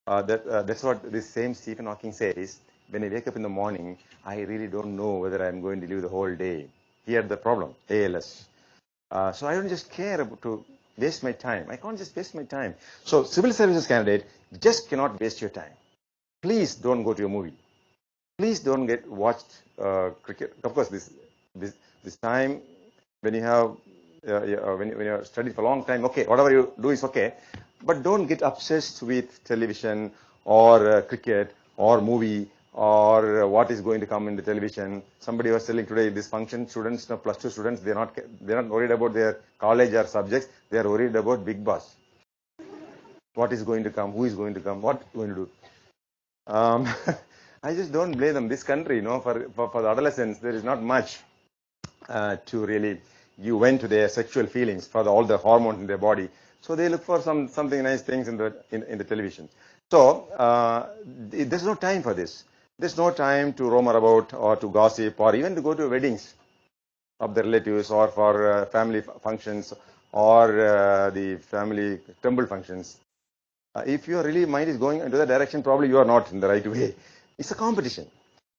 That's what this same Stephen Hawking says. When I wake up in the morning, I really don't know whether I'm going to live the whole day. He had the problem, ALS. So I don't just care to waste my time. I can't just waste my time. So civil services candidate, just cannot waste your time. Please don't go to a movie. Please don't watched cricket. Of course, this time when you have when you have studied for a long time, okay, whatever you do is okay, but don't get obsessed with television or cricket or movie or what is going to come in the television. Somebody was telling today, this function students, plus 2 students, they're not worried about their college or subjects. They are worried about Big Boss. What is going to come? Who is going to come? What going to do? I just don't blame them. This country, for the adolescents, there is not much to really give vent to their sexual feelings for all the hormones in their body. So they look for something nice things in the television. So there's no time for this. There's no time to roam about or to gossip or even to go to weddings of the relatives or for family functions or the family temple functions. If your really mind is going into that direction, probably you are not in the right way. It's a competition.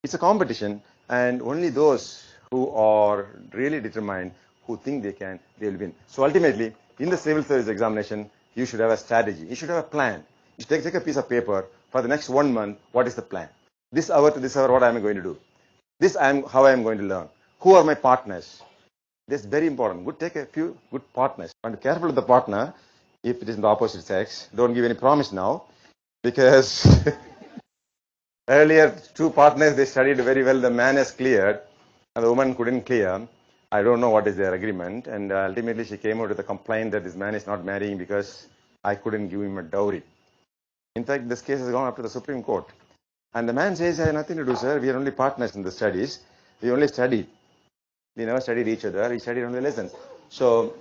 It's a competition, and only those who are really determined, who think they will win. So ultimately, in the civil service examination, you should have a strategy. You should have a plan. You should take a piece of paper for the next 1 month. What is the plan? This hour to this hour, what am I going to do? How I am going to learn. Who are my partners? This is very important. Take a few good partners. And be careful with the partner. If it is in the opposite sex, don't give any promise now, because earlier 2 partners, they studied very well. The man has cleared and the woman couldn't clear. I don't know what is their agreement, and ultimately she came out with a complaint that this man is not marrying because I couldn't give him a dowry. In fact, this case has gone up to the Supreme Court, and the man says, I have nothing to do, sir. We are only partners in the studies. We only studied. We never studied each other. We studied only lessons. So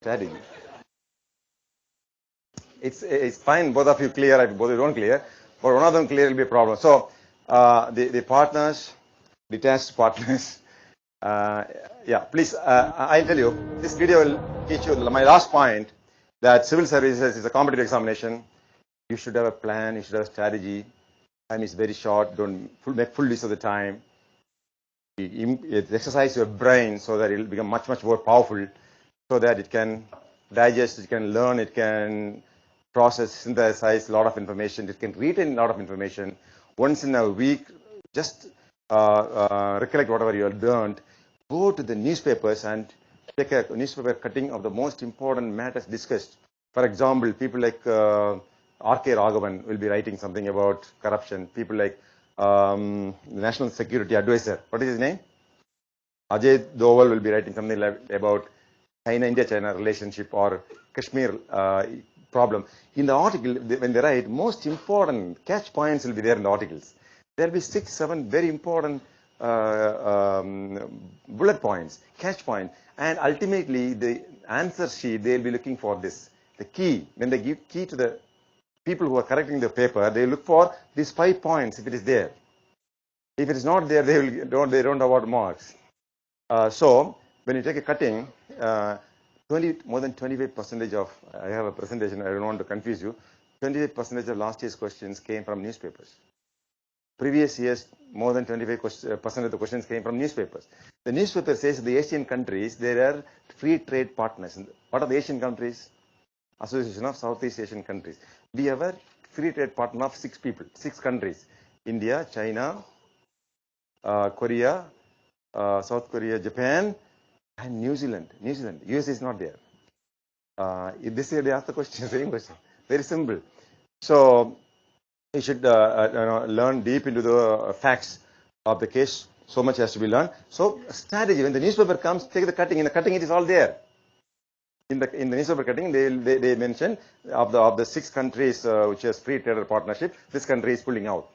studying. It's fine, both of you clear, both of you don't clear, but one of them clear will be a problem. So the partners, detached partners, yeah, please, I'll tell you, this video will teach you my last point, that civil services is a competitive examination. You should have a plan, you should have a strategy. Time is very short, don't make full use of the time. it exercise your brain so that it will become much more powerful, so that it can digest, it can learn, it can process, synthesize a lot of information, it can retain a lot of information. Once in a week, just recollect whatever you have learned, go to the newspapers and take a newspaper cutting of the most important matters discussed. For example, people like R.K. Raghavan will be writing something about corruption. People like National Security Advisor, what is his name? Ajay Doval will be writing something like about India-China relationship or Kashmir problem. In the article, when they write, most important catch points will be there in the articles. There will be 6, 7 very important bullet points, catch point, and ultimately the answer sheet, they will be looking for this. The key, when they give key to the people who are correcting the paper, they look for these 5 points if it is there. If it is not there, they don't award marks. So when you take a cutting, more than 25% of, I have a presentation, I don't want to confuse you, 28% of last year's questions came from newspapers. Previous years, more than 25% of the questions came from newspapers. The newspaper says the Asian countries, there are free trade partners. What are the Asian countries? Association of Southeast Asian Countries. We have a free trade partner of 6 countries. India, China, Korea, South Korea, Japan, and New Zealand. US is not there. This year they asked the question, same question. Very simple. So you should learn deep into the facts of the case. So much has to be learned. So strategy, when the newspaper comes, take the cutting. In the cutting, it is all there. In the newspaper cutting, they mention of the 6 countries which has free trade partnership, this country is pulling out.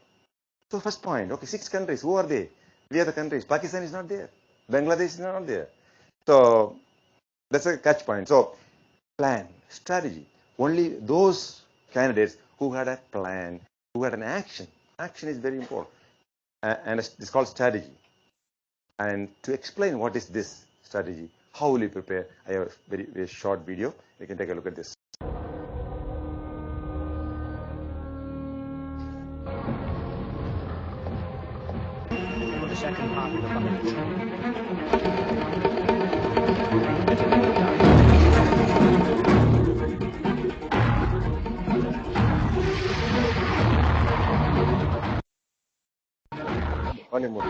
So first point, okay, 6 countries, who are they? We are the countries. Pakistan is not there. Bangladesh is not there. So that's a catch point. So plan, strategy. Only those candidates who had a plan, who had an action. Action is very important. And it's called strategy. And to explain what is this strategy, how will you prepare, I have a very short video. You can take a look at this. The second popular button. Only more.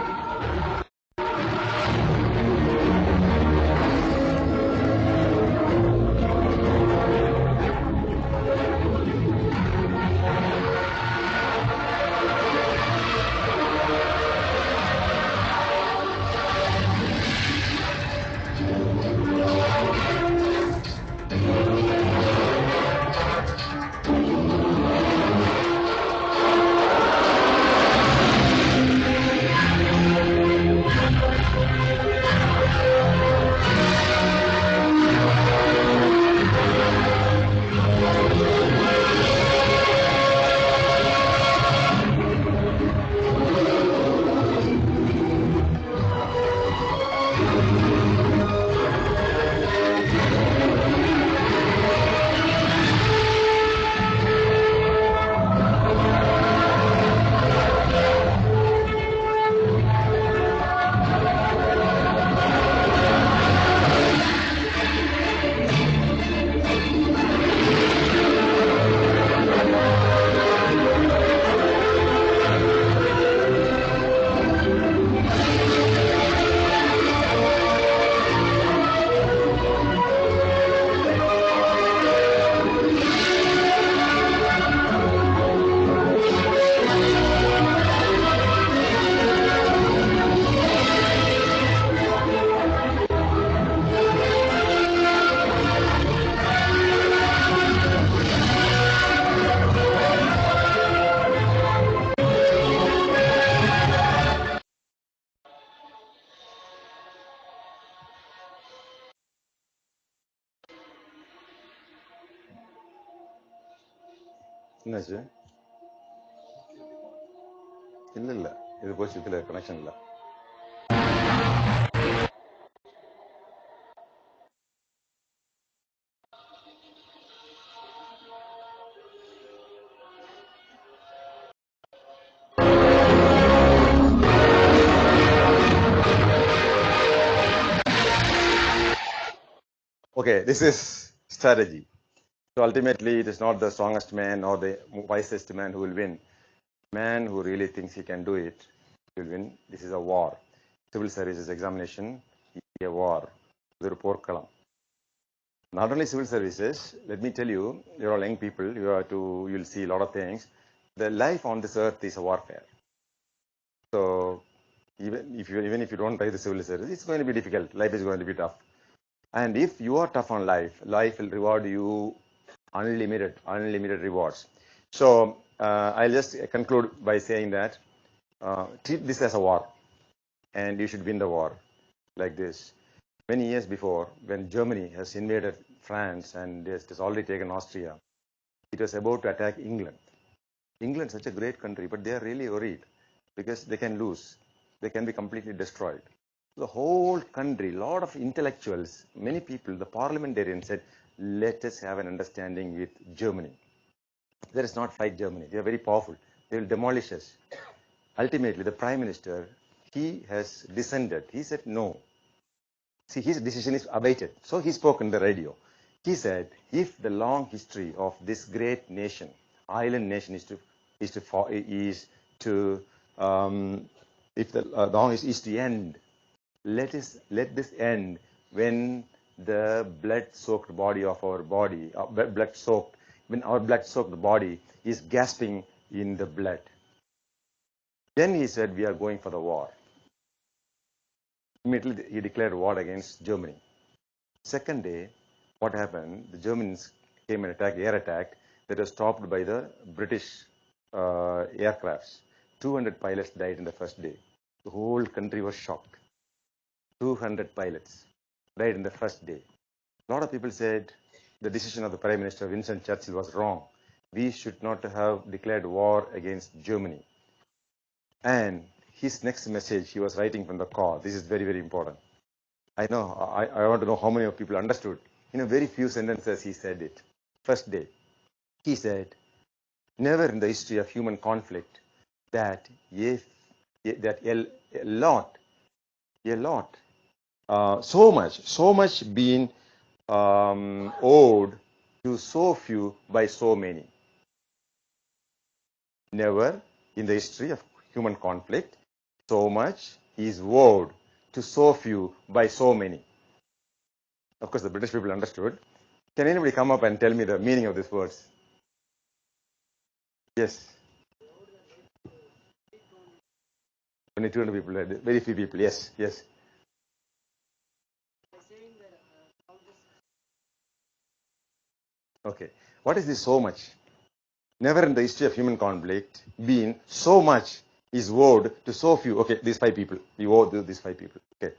என்னாச்சு இல்ல இது போச்சு இதுல connection இல்ல Okay, this is strategy. So ultimately, it is not the strongest man or the wisest man who will win. Man who really thinks he can do it will win. This is a war. Civil services examination is a war. Not only civil services, let me tell you, you're all young people, you'll see a lot of things. The life on this earth is a warfare. So even if you don't try the civil service, it's going to be difficult. Life is going to be tough. And if you are tough on life, life will reward you unlimited rewards. So I'll just conclude by saying that treat this as a war, and you should win the war like this. Many years before, when Germany has invaded France and has already taken Austria, it was about to attack England. England is such a great country, but they are really worried because they can lose. They can be completely destroyed. The whole country, a lot of intellectuals, many people, the parliamentarians said, let us have an understanding with Germany. Let us not fight Germany. They are very powerful. They will demolish us. Ultimately, the prime minister, he has dissented. He said no. See, his decision is abated. So he spoke on the radio. He said, if the long history of this great nation, island nation, is to end, let this end when the blood-soaked body of our body, when our blood-soaked body is gasping in the blood. Then he said, we are going for the war. Immediately he declared war against Germany. Second day, what happened? The Germans came and attacked, air attack, that was stopped by the British aircrafts. 200 pilots died in the first day. The whole country was shocked. 200 pilots died in the first day. A lot of people said the decision of the Prime Minister Winston Churchill was wrong. We should not have declared war against Germany. And his next message he was writing from the car. This is very, very important. I know, I want to know how many of people understood. In a very few sentences he said it. First day, he said, never in the history of human conflict that a lot, so much being owed to so few by so many. Never in the history of human conflict, so much is owed to so few by so many. Of course, the British people understood. Can anybody come up and tell me the meaning of these words? Yes. Only 200 people, very few people. Yes, yes. Okay. What is this so much? Never in the history of human conflict been so much is owed to so few. Okay, these 5 people. We owe these 5 people. Okay.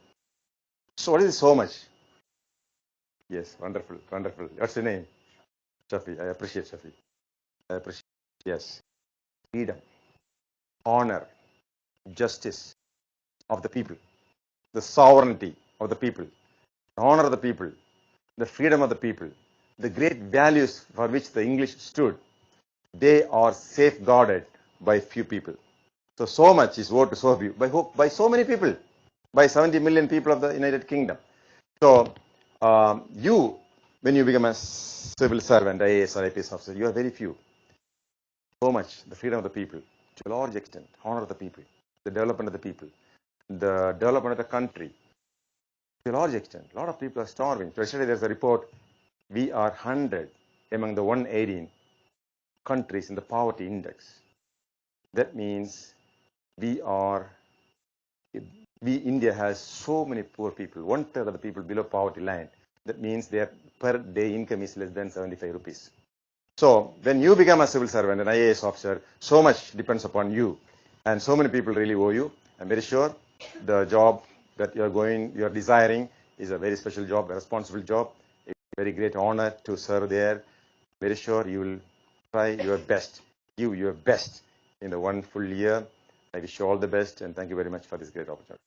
So what is this so much? Yes, wonderful, wonderful. What's your name? Shafi. I appreciate Shafi. I appreciate. Yes. Freedom, honor, justice of the people, the sovereignty of the people, the honor of the people, the freedom of the people, the great values for which the English stood, they are safeguarded by few people. So much is owed to so few, by so many people, by 70 million people of the United Kingdom. So when you become a civil servant, IAS or IPS officer, you are very few. So much, the freedom of the people, to a large extent, honor of the people, the development of the people, the development of the country, to a large extent. A lot of people are starving. Yesterday there's a report, we are 100 among the 118 countries in the poverty index. That means India has so many poor people, 1/3 of the people below poverty line. That means their per day income is less than 75 rupees. So when you become a civil servant, an IAS officer, so much depends upon you. And so many people really owe you. I'm very sure the job that you're desiring is a very special job, a responsible job. It's a very great honor to serve there. Very sure you will try your best, give your best in the 1 full year. I wish you all the best and thank you very much for this great opportunity.